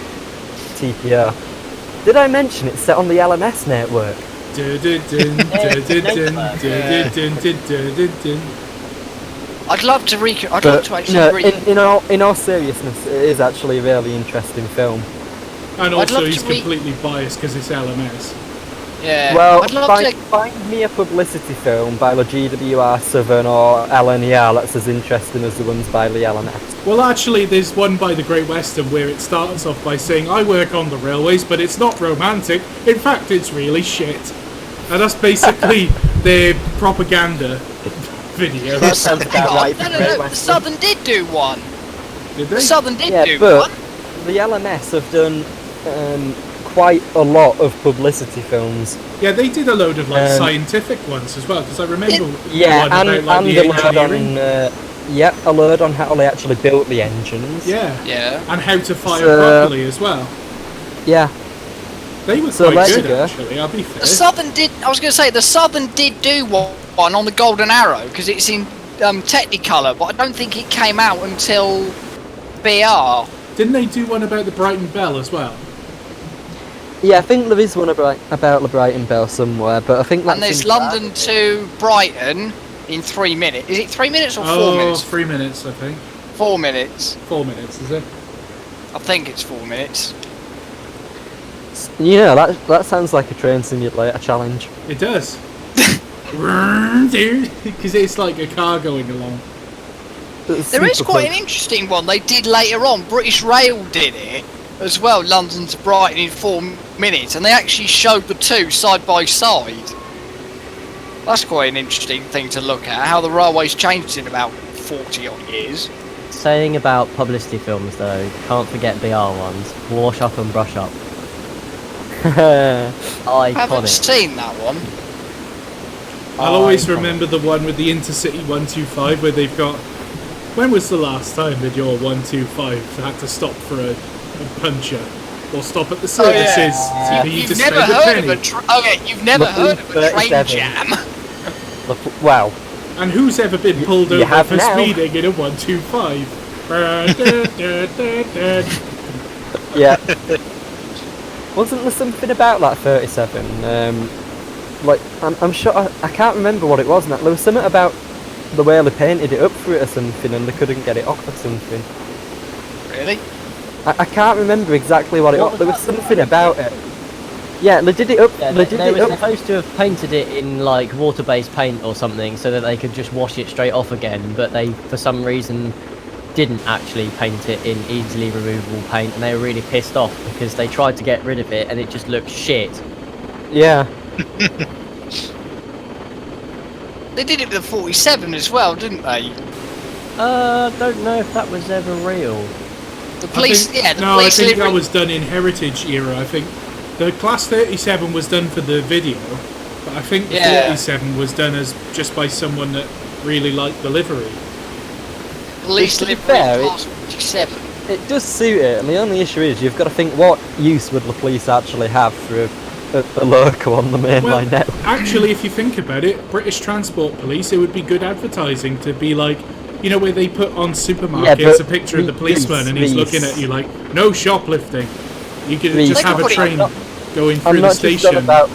TPO. Did I mention it's set on the LMS network? I'd love to I'd love But to actually no, in all seriousness, it is actually a really interesting film. And I'd also love he's to completely biased because it's LMS. Yeah. Well, I'd love to. find me a publicity film by the GWR Southern or LNER that's as interesting as the ones by the LMS. Well, actually, there's one by the Great Western where it starts off by saying, I work on the railways, but it's not romantic. In fact, it's really shit. And that's basically their propaganda video. That sounds about right. No, the Southern did do one. Did The they? Southern did Yeah, do but one. the LMS have done quite a lot of publicity films. Yeah, they did a load of like Um, scientific ones as well, because I remember Yeah, one and, about like and the a load engineering. on a load on how they actually built the engines. Yeah. Yeah. And how to fire So- properly as well. Yeah. They were So quite there you good, go. actually, I'll be fair. The Southern did. I was going to say the Southern did do one on the Golden Arrow because it's in Technicolor, but I don't think it came out until BR. Didn't they do one about the Brighton Bell as well? Yeah, I think there is one about the Brighton Bell somewhere, but I think that's And there's in- London to Brighton in 3 minutes. Is it 3 minutes or 4 Oh, minutes? 3 minutes, I think. 4 minutes. 4 minutes, is it? I think it's 4 minutes. Yeah, that sounds like a train simulator challenge. It does. Because it's like a car going along. It's There is super quite fun. an interesting one they did later on. British Rail did it as well, London to Brighton in 4 minutes, and they actually showed the two side by side. That's quite an interesting thing to look at, how the railways changed in about 40 odd years. Saying about publicity films though, can't forget BR ones. Wash up and brush up. I haven't Iconic. seen that one. I'll always Iconic. remember the one with the Intercity 125 where they've got... When was the last time that your 125 had to stop for a puncher? Or stop at the services so you You've to never spend a heard of penny? a you've never heard of a train 37. jam. Wow. And who's ever been pulled you over have for now. speeding in a 125? Yeah. Wasn't there something about that 37? Like, I'm sure, I can't remember what it was now. There was something about the way they painted it up for it or something and they couldn't get it off or something. Really? I can't remember exactly what it What was. There was was that? something about it. Yeah, they did it up. Yeah, they did they it were up. supposed to have painted it in like water-based paint or something so that they could just wash it straight off again, but they, for some reason, didn't actually paint it in easily removable paint, and they were really pissed off because they tried to get rid of it and it just looked shit. Yeah. They did it with the 47 as well, didn't they? Don't know if that was ever real. The police, I think, yeah, the no, police I think that livery- was done in Heritage era. I think the Class 37 was done for the video, but I think the Yeah. 47 was done as just by someone that really liked the livery. police To be livery fair, class 47. It does suit it, and the only issue is you've got to think what use would the police actually have for a loco on the mainline Well, network. actually, if you think about it, British Transport Police, it would be good advertising to be like, you know, where they put on supermarkets but a picture of the policeman Reese, and he's Reese. looking at you like, no shoplifting. You could Reese. just They have could a put it- train going I'm through the not just on station. about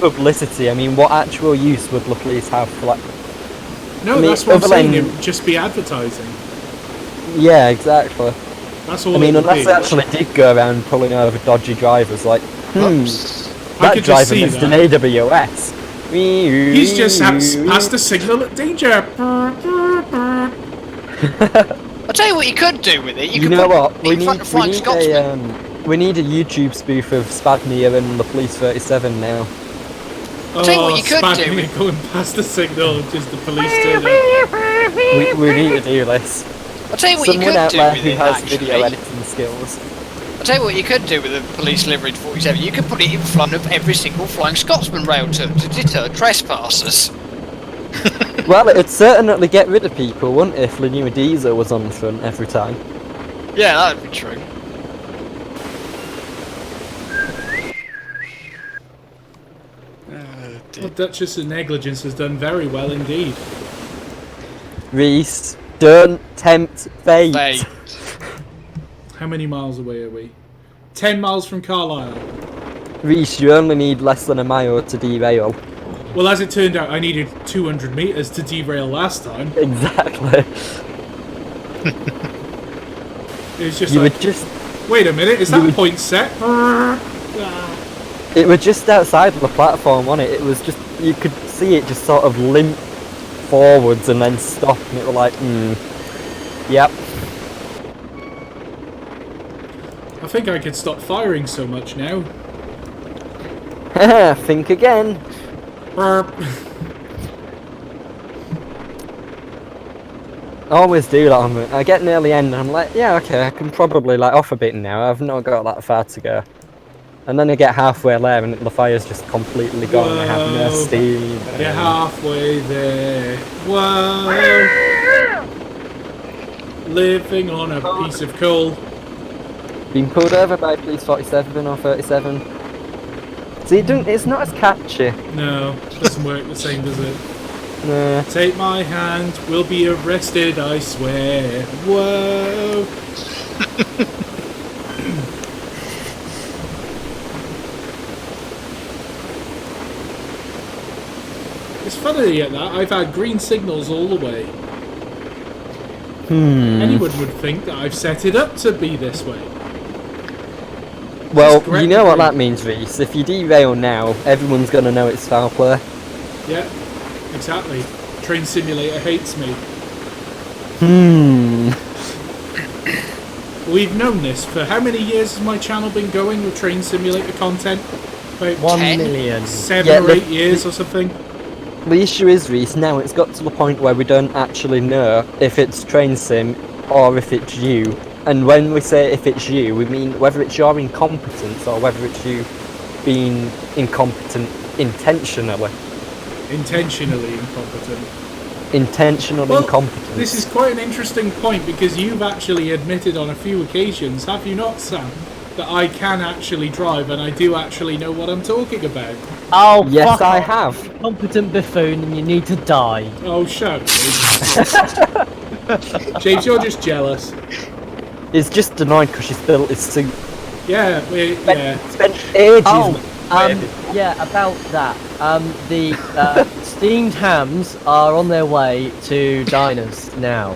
publicity. I mean, what actual use would the police have for like? No, I mean, that's what I'm other saying. than- It would just be advertising. Yeah, exactly. That's all I mean, it would unless be. they actually did go around pulling over dodgy drivers, like, Oops. I that could just driver see missed that. an AWS. He's just passed the signal at danger. I'll tell you what you could do with it. You, You could know put what? it in front of Flying Scotsman. We need a YouTube spoof of Spadney and the Police 37 now. tell you what you could spamming do. and going past the signal, just the police turn up. We need to do this. I'll tell you what Someone you out could do there with who it, has actually. video editing skills. I'll tell you what you could do with a police liveried 47. You could put it in front of every single Flying Scotsman rail to deter trespassers. Well, it'd certainly get rid of people, wouldn't it, if LNER Diesel was on the front every time? Yeah, that'd be true. Well, Duchess of Negligence has done very well indeed. Reese, don't tempt fate. They, How many miles away are we? 10 miles from Carlisle. Reese, you only need less than a mile to derail. Well, as it turned out, I needed 200 metres to derail last time. Exactly. It was just You like, were just... wait a minute, is you that would- point set? It was just outside of the platform, wasn't it? It was just... You could see it just sort of limp forwards and then stop, and it was like, yep. I think I could stop firing so much now. Think again. Burp. I always do that on it. I get near the end and I'm like, yeah, okay, I can probably like off a bit now. I've not got that far to go. And then I get halfway there and the fire's just completely gone and I have no Whoa. steam. You're halfway there. Whoa! Living on a piece of coal. Being pulled over by police 47 or 37. See, it's not as catchy. No, doesn't work the same, does it? Nah. Take my hand, we'll be arrested, I swear. Whoa! It's funny at that, I've had green signals all the way. Anyone would think that I've set it up to be this way. Well, correct you know the what green. that means, Reese. If you derail now, everyone's gonna know it's foul play. Yeah, exactly. Train Simulator hates me. We've known this for how many years has my channel been going with Train Simulator content? About 1 10? million. 7 Yeah, or 8 years or something. The issue is, Reese, now it's got to the point where we don't actually know if it's Train Sim or if it's you. And when we say if it's you, we mean whether it's your incompetence or whether it's you being incompetent intentionally. Intentionally incompetent. Intentional Well, incompetence. This is quite an interesting point because you've actually admitted on a few occasions, have you not, Sam, that I can actually drive and I do actually know what I'm talking about. Oh, Yes, fuck I off. have. Competent buffoon, and you need to die. Oh, shut up, James. James, you're just jealous. It's just annoying because she spilled his suit. Yeah, yeah. Spent ages. Oh, yeah, about that. The steamed hams are on their way to diners now.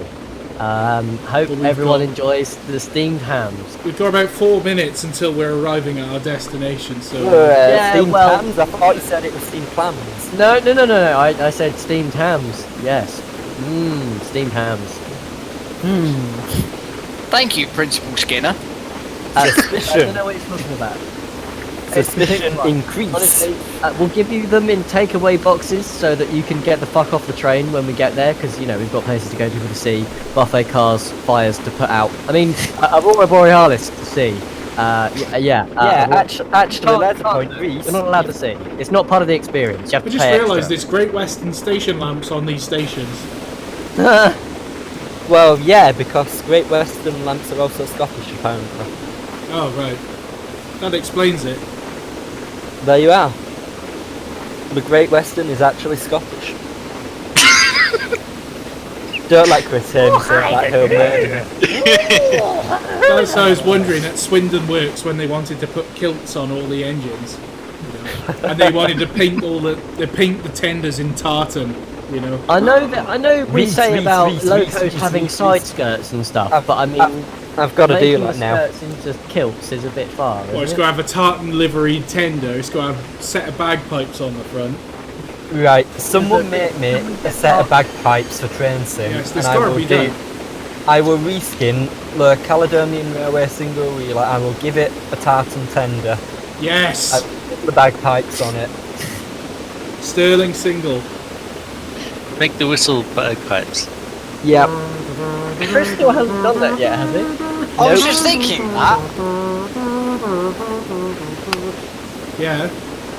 Hope Well, we've everyone got- enjoys the steamed hams. We've got about 4 minutes until we're arriving at our destination, so... Yeah, steamed well- hams? I thought you said it was steamed clams. No. I said steamed hams. Yes. Steamed hams. thank you, Principal Skinner. I don't know what you're talking about. Suspicion increased. Honestly, we'll give you them in takeaway boxes so that you can get the fuck off the train when we get there, because you know we've got places to go to for the sea, buffet cars, fires to put out. I mean, Aurora Borealis to see. Actually, there's a point. Reese, You're not allowed to see. It's not part of the experience. You have I to just pay realised extra. there's Great Western station lamps on these stations. Well, yeah, because Great Western lamps are also Scottish, apparently. Oh, right. That explains it. There you are. The Great Western is actually Scottish. Don't let Chris hear me say that, he'll murder me. That's how I was wondering at Swindon Works when they wanted to put kilts on all the engines. You know, and they wanted to paint paint the tenders in tartan, you know. I know we Reese, say Reese, about Reese, locos Reese, having Reese, side Reese. skirts and stuff, I've- but I mean, I've got to do making that now. skirts into kilts is a bit far, Well, it's isn't got it? to have a tartan liveried tender. It's got to have a set of bagpipes on the front. Right, someone make me a set of bagpipes for train sim, Yes, and this I got to will be do. done. I will reskin the Caledonian Railway single wheeler. I will give it a tartan tender. Yes. Put the bagpipes on it. Sterling single. Make the whistle bagpipes. Yeah. Chris still hasn't done that yet, has he? I was just thinking that. Yeah.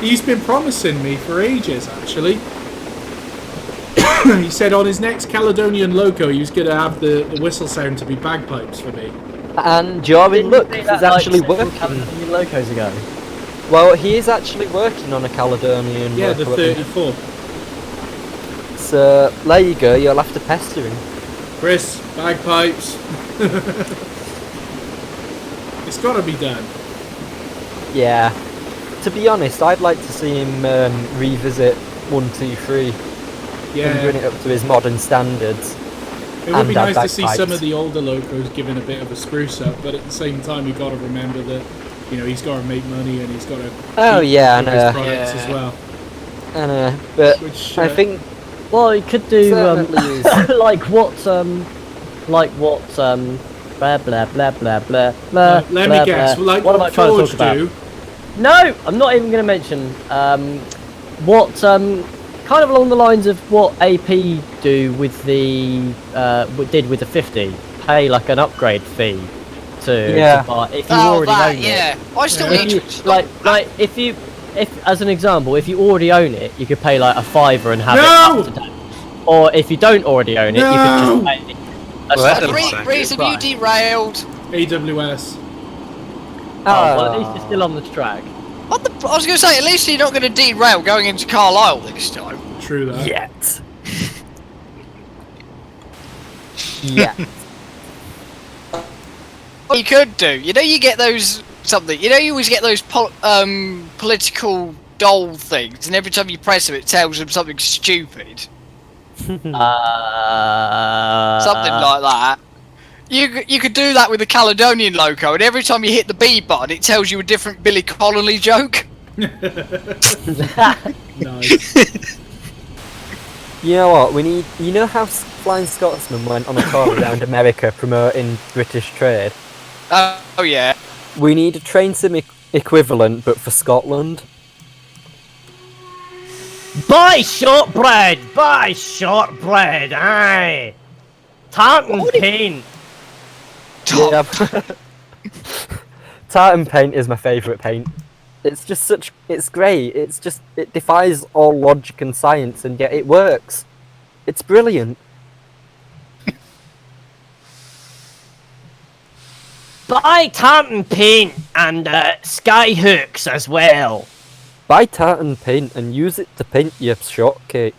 He's been promising me for ages, actually. He said on his next Caledonian logo he was going to have the whistle sound to be bagpipes for me. And you're in luck, he's actually working. Locos ago. Well, he is actually working on a Caledonian Yeah, the loco at minute. 34. So, there you go, you'll have to pester him. Chris, bagpipes. It's got to be done. Yeah. To be honest, I'd like to see him revisit 1, 2, 3 Yeah. and bring it up to his modern standards. It would be and nice to see some bagpipes. of the older locos given a bit of a spruce up, but at the same time you've got to remember that, you know, he's got to make money and he's got to Oh, yeah, I his know. products as well. I know, but Which, I think Well, he could do certainly is. like what blah blah blah blah blah blah. Let blah, me guess, blah. like what am I what trying to Forge talk about? do. No, I'm not even going to mention what kind of along the lines of what AP do with the did with the 50. Pay like an upgrade fee to buy if you Oh, already that, own yeah. I still it. need If you, to... like if as an example, if you already own it, you could pay like a £5 and have it No! up to date. Or if you don't already own it, you could just pay a Well, that special doesn't price. sound Reason you derailed. AWS. Oh, well, at least it's still on the track. What the... I was going to say, at least you're not going to derail going into Carlisle this time. True that. Yet. Yeah. What you could do, you know, you get those something. You know, you always get those political doll things, and every time you press them, it tells them something stupid, something like that. You could do that with the Caledonian logo, and every time you hit the B button, it tells you a different Billy Connolly joke. Nice. You know what? We need. You know how Flying Scotsman went on a tour around America promoting British trade. Oh yeah. We need a train sim equivalent, but for Scotland. Buy shortbread! Buy shortbread! Aye! Tartan paint! Yeah. Tartan paint is my favourite paint. It's just such. It's great. It's just. It defies all logic and science, and yet it works. It's brilliant. Buy tartan paint and sky hooks as well. Buy tartan paint and use it to paint your shortcake.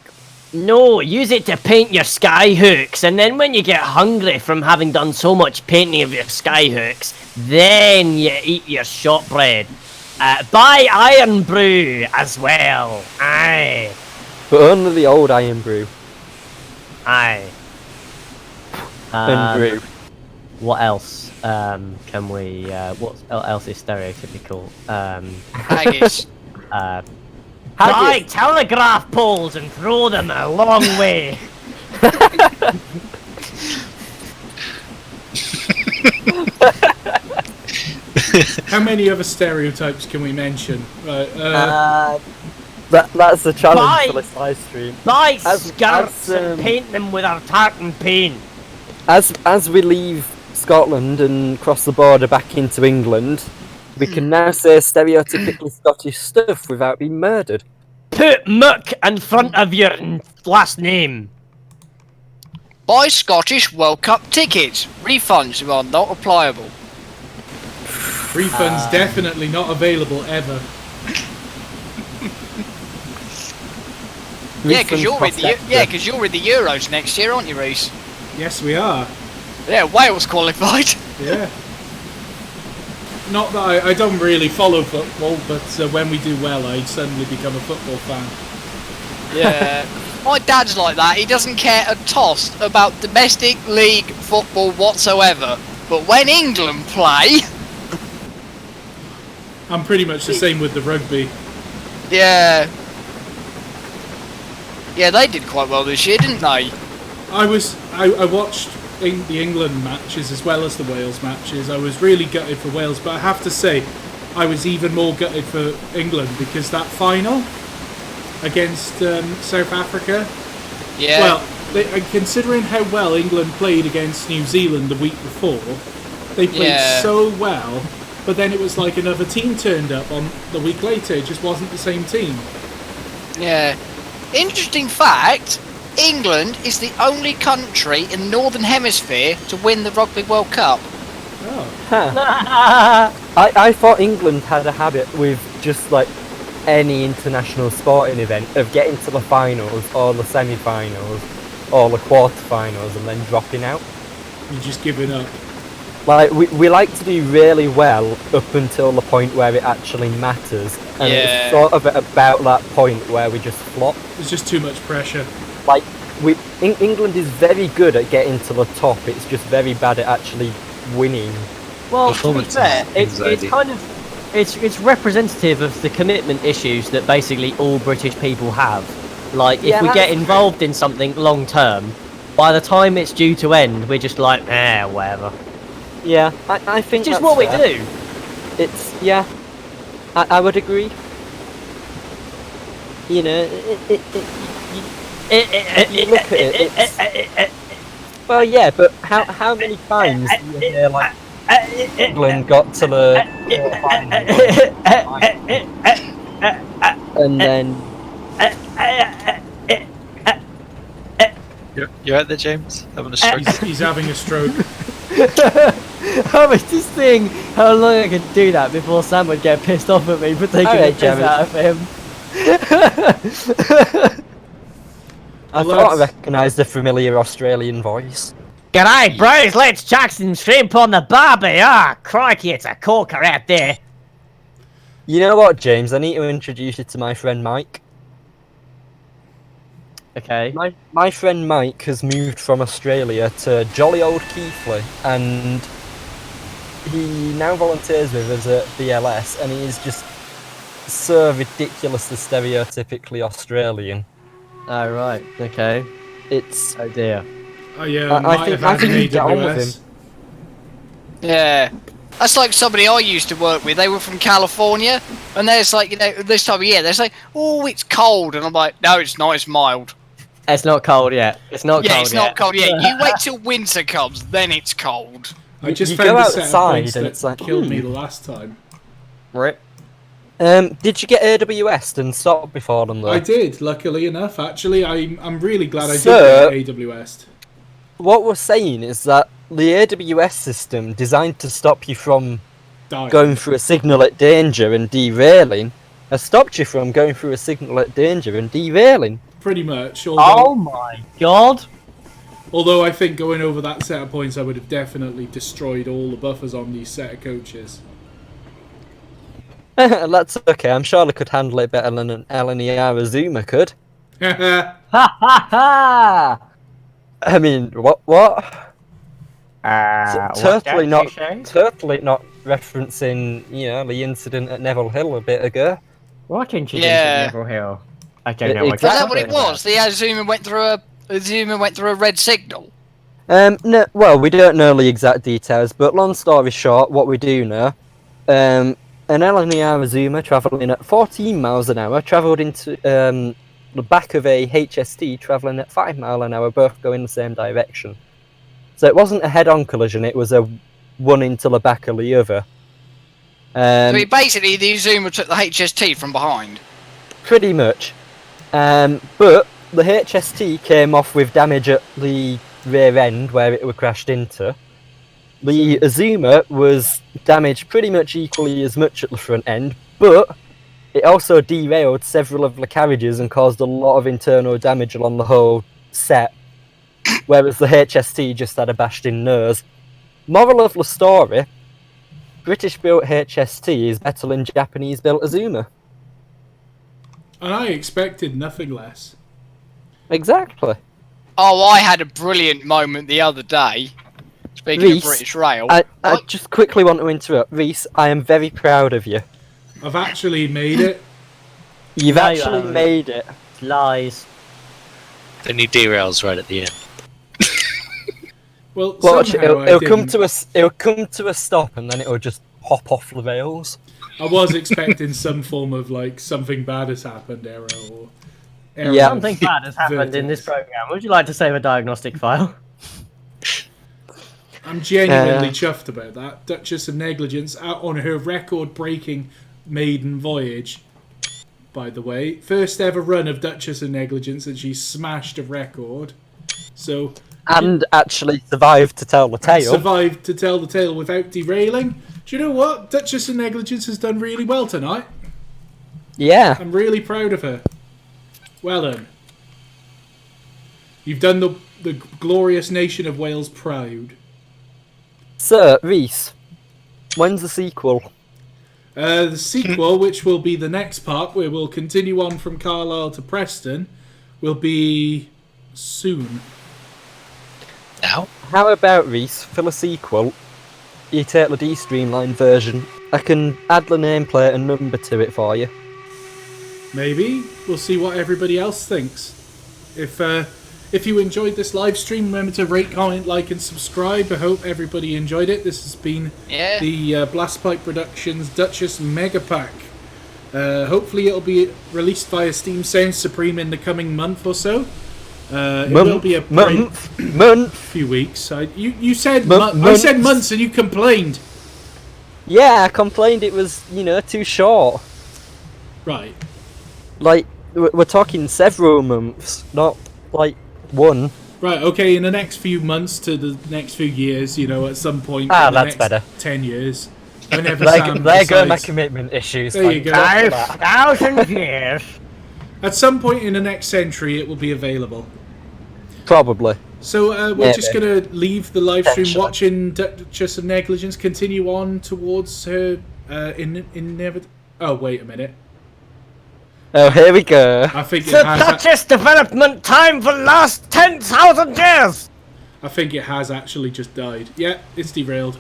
No, use it to paint your sky hooks, and then when you get hungry from having done so much painting of your sky hooks, then you eat your shortbread. Buy iron brew as well. Aye. But only the old iron brew. Aye. And brew. What else can we? What else is stereotypical? Haggis. Buy telegraph poles and throw them a long way. How many other stereotypes can we mention? Right. That's the challenge Bye. for this live stream. Buy As- skirts as, and paint them with our tartan paint. As we leave Scotland and cross the border back into England, we can now say stereotypically Scottish stuff without being murdered. Put muck in front of your last name. Buy Scottish World Cup tickets. Refunds are not applicable. Refunds definitely not available ever. Yeah, because Refunds you're in the Euros next year, aren't you, Reese? Yes, we are. Yeah, Wales qualified. Yeah. Not that I don't really follow football, but when we do well, I suddenly become a football fan. Yeah. My dad's like that. He doesn't care a toss about domestic league football whatsoever. But when England play, I'm pretty much the same with the rugby. yeah. Yeah, they did quite well this year, didn't they? I watched the England matches as well as the Wales matches. I was really gutted for Wales, but I have to say I was even more gutted for England because that final, against South Africa. Yeah. Well, considering how well England played against New Zealand the week before, they played so well, but then it was like another team turned up on the week later. It just wasn't the same team. Yeah. Interesting fact, England is the only country in the Northern Hemisphere to win the Rugby World Cup. Oh. I thought England had a habit with just like any international sporting event of getting to the finals or the semi-finals or the quarter-finals and then dropping out. You're just giving up. Like, we like to do really well up until the point where it actually matters. And it's sort of at about that point where we just flop. There's just too much pressure. Like, England is very good at getting to the top, it's just very bad at actually winning. Well, to be fair, it's kind of... It's representative of the commitment issues that basically all British people have. Like, if we get involved in something long term, by the time it's due to end, we're just like, whatever. Yeah, I think it's just that's what we fair. do. It's, yeah, I would agree. You know, you look at it, it's... Well, yeah, but how many times do you hear, like, England got to the and then You're right there, James? Having a stroke? He's having a stroke. I was just seeing how long I could do that before Sam would get pissed off at me for taking the piss out of him. I thought I recognised a familiar Australian voice. G'day, bros, let's chuck some shrimp on the barbie. Ah, crikey, it's a corker out there. You know what, James? I need to introduce you to my friend Mike. Okay. My friend Mike has moved from Australia to jolly old Keighley, and he now volunteers with us at BLS, and he is just so ridiculously stereotypically Australian. Oh, right, okay. It's... Oh dear. Oh yeah, I think you get on with him. Yeah. That's like somebody I used to work with. They were from California, and there's like, you know, this time of year, they're like, oh, it's cold. And I'm like, no, it's not, it's mild. It's not cold yet. It's not cold yet. Yeah, it's not cold yet. You wait till winter comes, then it's cold. I just you found go a set of outside points and that it's like, killed me the last time. Rip. Did you get AWS and stop before them though? I did, luckily enough. Actually, I'm really glad I So- did get AWS. What we're saying is that the AWS system, designed to stop you from Dying. going through a signal at danger and derailing, has stopped you from going through a signal at danger and derailing. Pretty much. Oh Although, my god. although I think going over that set of points, I would have definitely destroyed all the buffers on these set of coaches. That's okay, I'm sure they could handle it better than an LNER Azuma could. Ha ha ha! I mean, what? Totally not referencing, you know, the incident at Neville Hill a bit ago. What incident Yeah. at Neville Hill? I don't know. Is what Is that you're what it talking about. was? The Azuma went through a red signal. No, well, we don't know the exact details, but long story short, what we do know, an LNER Azuma travelling at 14 miles an hour travelled into the back of a HST travelling at 5 miles an hour, both going the same direction. So it wasn't a head-on collision, it was a one into the back of the other. So basically, the Azuma took the HST from behind. Pretty much. But the HST came off with damage at the rear end where it was crashed into. The Azuma was damaged pretty much equally as much at the front end, but it also derailed several of the carriages and caused a lot of internal damage along the whole set, whereas the HST just had a bashed in nose. Moral of the story, British-built HST is better than Japanese-built Azuma. And I expected nothing less. Exactly. Oh, I had a brilliant moment the other day. Speaking Reece, of British Rail. I just quickly want to interrupt. Reese, I am very proud of you. I've actually made it. You've No, you actually haven't. made it. Lies. Then he derails right at the end. Well, Watch, somehow it'll I come didn't. to a stop and then it'll just hop off the rails. I was expecting some form of like something bad has happened error or error. Yeah. Something bad has happened in this program. Would you like to save a diagnostic file? I'm genuinely chuffed about that. Duchess of Negligence out on her record-breaking maiden voyage. By the way, first ever run of Duchess of Negligence, and she smashed a record. So And actually survived to tell the tale. survived to tell the tale without derailing. Do you know what? Duchess of Negligence has done really well tonight. Yeah. I'm really proud of her. Well done. You've done the glorious nation of Wales proud. So, Reese, when's the sequel? The sequel, which will be the next part, where we'll continue on from Carlisle to Preston, will be soon. Now? How about, Reese, for the sequel, you take the D-Streamline version. I can add the nameplate and number to it for you. Maybe. We'll see what everybody else thinks. If you enjoyed this live stream, remember to rate, comment, like, and subscribe. I hope everybody enjoyed it. This has been the Blastpipe Productions Duchess Mega Pack. Hopefully it'll be released via Steam Sound Supreme in the coming month or so. It will be a few weeks. You said I said months and you complained. Yeah, I complained it was, too short. Right. Like, we're talking several months, not, like, one. Right, okay, in the next few months to the next few years, at some point in the that's next better. 10 years. Whenever There Sam go my decides, commitment issues. There you go. 5,000 years. at some point in the next century it will be available. Probably. So we're just Maybe. going to leave the live stream Potentially. watching Duchess of Negligence, continue on towards her Oh, wait a minute. Oh, here we go. I think The it has. Duchess development time for last 10,000 years. I think it has actually just died. Yeah, it's derailed.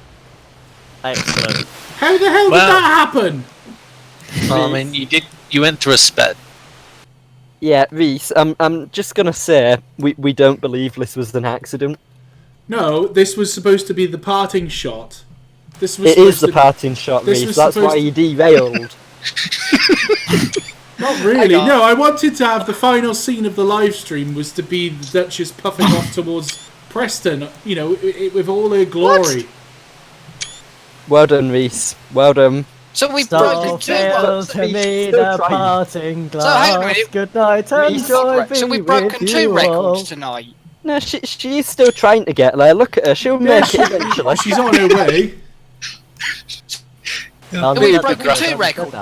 Excellent. How the hell did Well- that happen? Well, I mean, you went through a sped. Yeah, Reese, I'm just gonna say, we don't believe this was an accident. No, this was supposed to be the parting shot. This was It supposed is the to- parting shot, this Reese, was that's supposed why to- you derailed. Not really. No, I wanted to have the final scene of the live stream was to be the Duchess puffing off towards Preston, with all her glory. Well done, Reese. Well done. So we've So broken two. fail to me Still the trying. parting So hang on a glass. minute. Good night and Reese, joy be So we've with broken you two all. records tonight. No, she's still trying to get there. Look at her. She'll make it eventually. She's on her way. We've broken two records.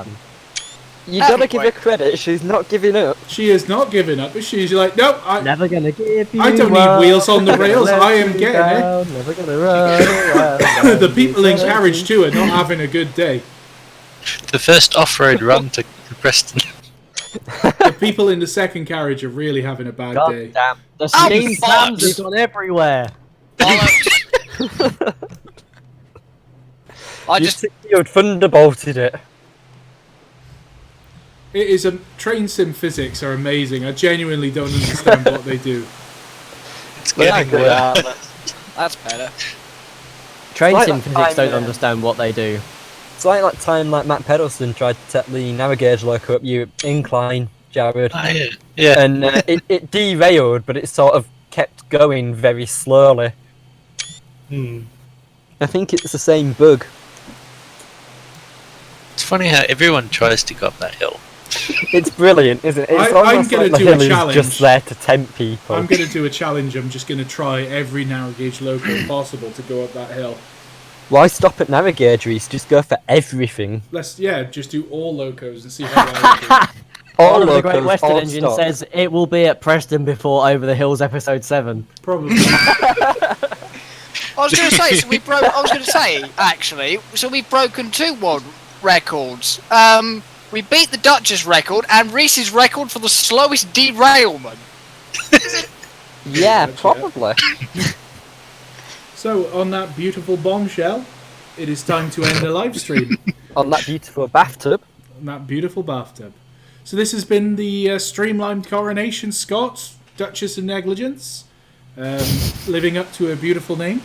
You gotta give her credit. She's not giving up. She is not giving up. She's like, no, Never gonna give you I don't need wheels on the rails. I am getting it. Never gonna run around. The people in carriage too are not having a good day. The first off-road run to Preston. The people in the second carriage are really having a bad God day. damn. The Oh, steam fans bollocks. have gone everywhere. Bollocks. I You just secured thunderbolted it. It is train sim physics are amazing. I genuinely don't understand what they do. It's getting worse. that's better. Train Like sim that physics time, don't understand what they do. It's like that time like Matt Pedalston tried to set the navigation loco up you incline, Jared. Yeah. And it derailed, but it sort of kept going very slowly. Hmm. I think it's the same bug. It's funny how everyone tries to go up that hill. It's brilliant, isn't it? It's I'm almost gonna like the do a hill is challenge. just there to tempt people. I'm going to do a challenge. I'm just going to try every narrow gauge loco possible to go up that hill. Why stop at navigations? Just go for everything. Let's just do all locos and see how well All One of the Great locals, Western all Engine stop. says it will be at Preston before Over the Hills episode 7. Probably. I was going to say, I was going to say, actually, so we've broken two world records. We beat the Duchess record and Reese's record for the slowest derailment. Yeah, Gotcha. probably. So, on that beautiful bombshell, it is time to end the live stream. On that beautiful bathtub. On that beautiful bathtub. So this has been the streamlined coronation, Scott, Duchess of Negligence, living up to her beautiful name.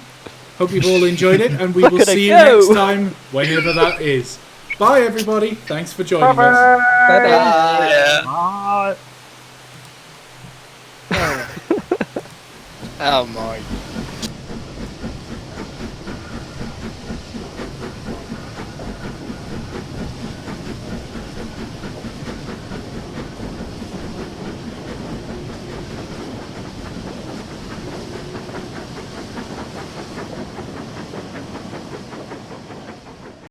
Hope you've all enjoyed it, and we Look will at it see you go. next time, whenever that is. Bye, everybody. Thanks for joining us. Bye-bye. Yeah. Oh my.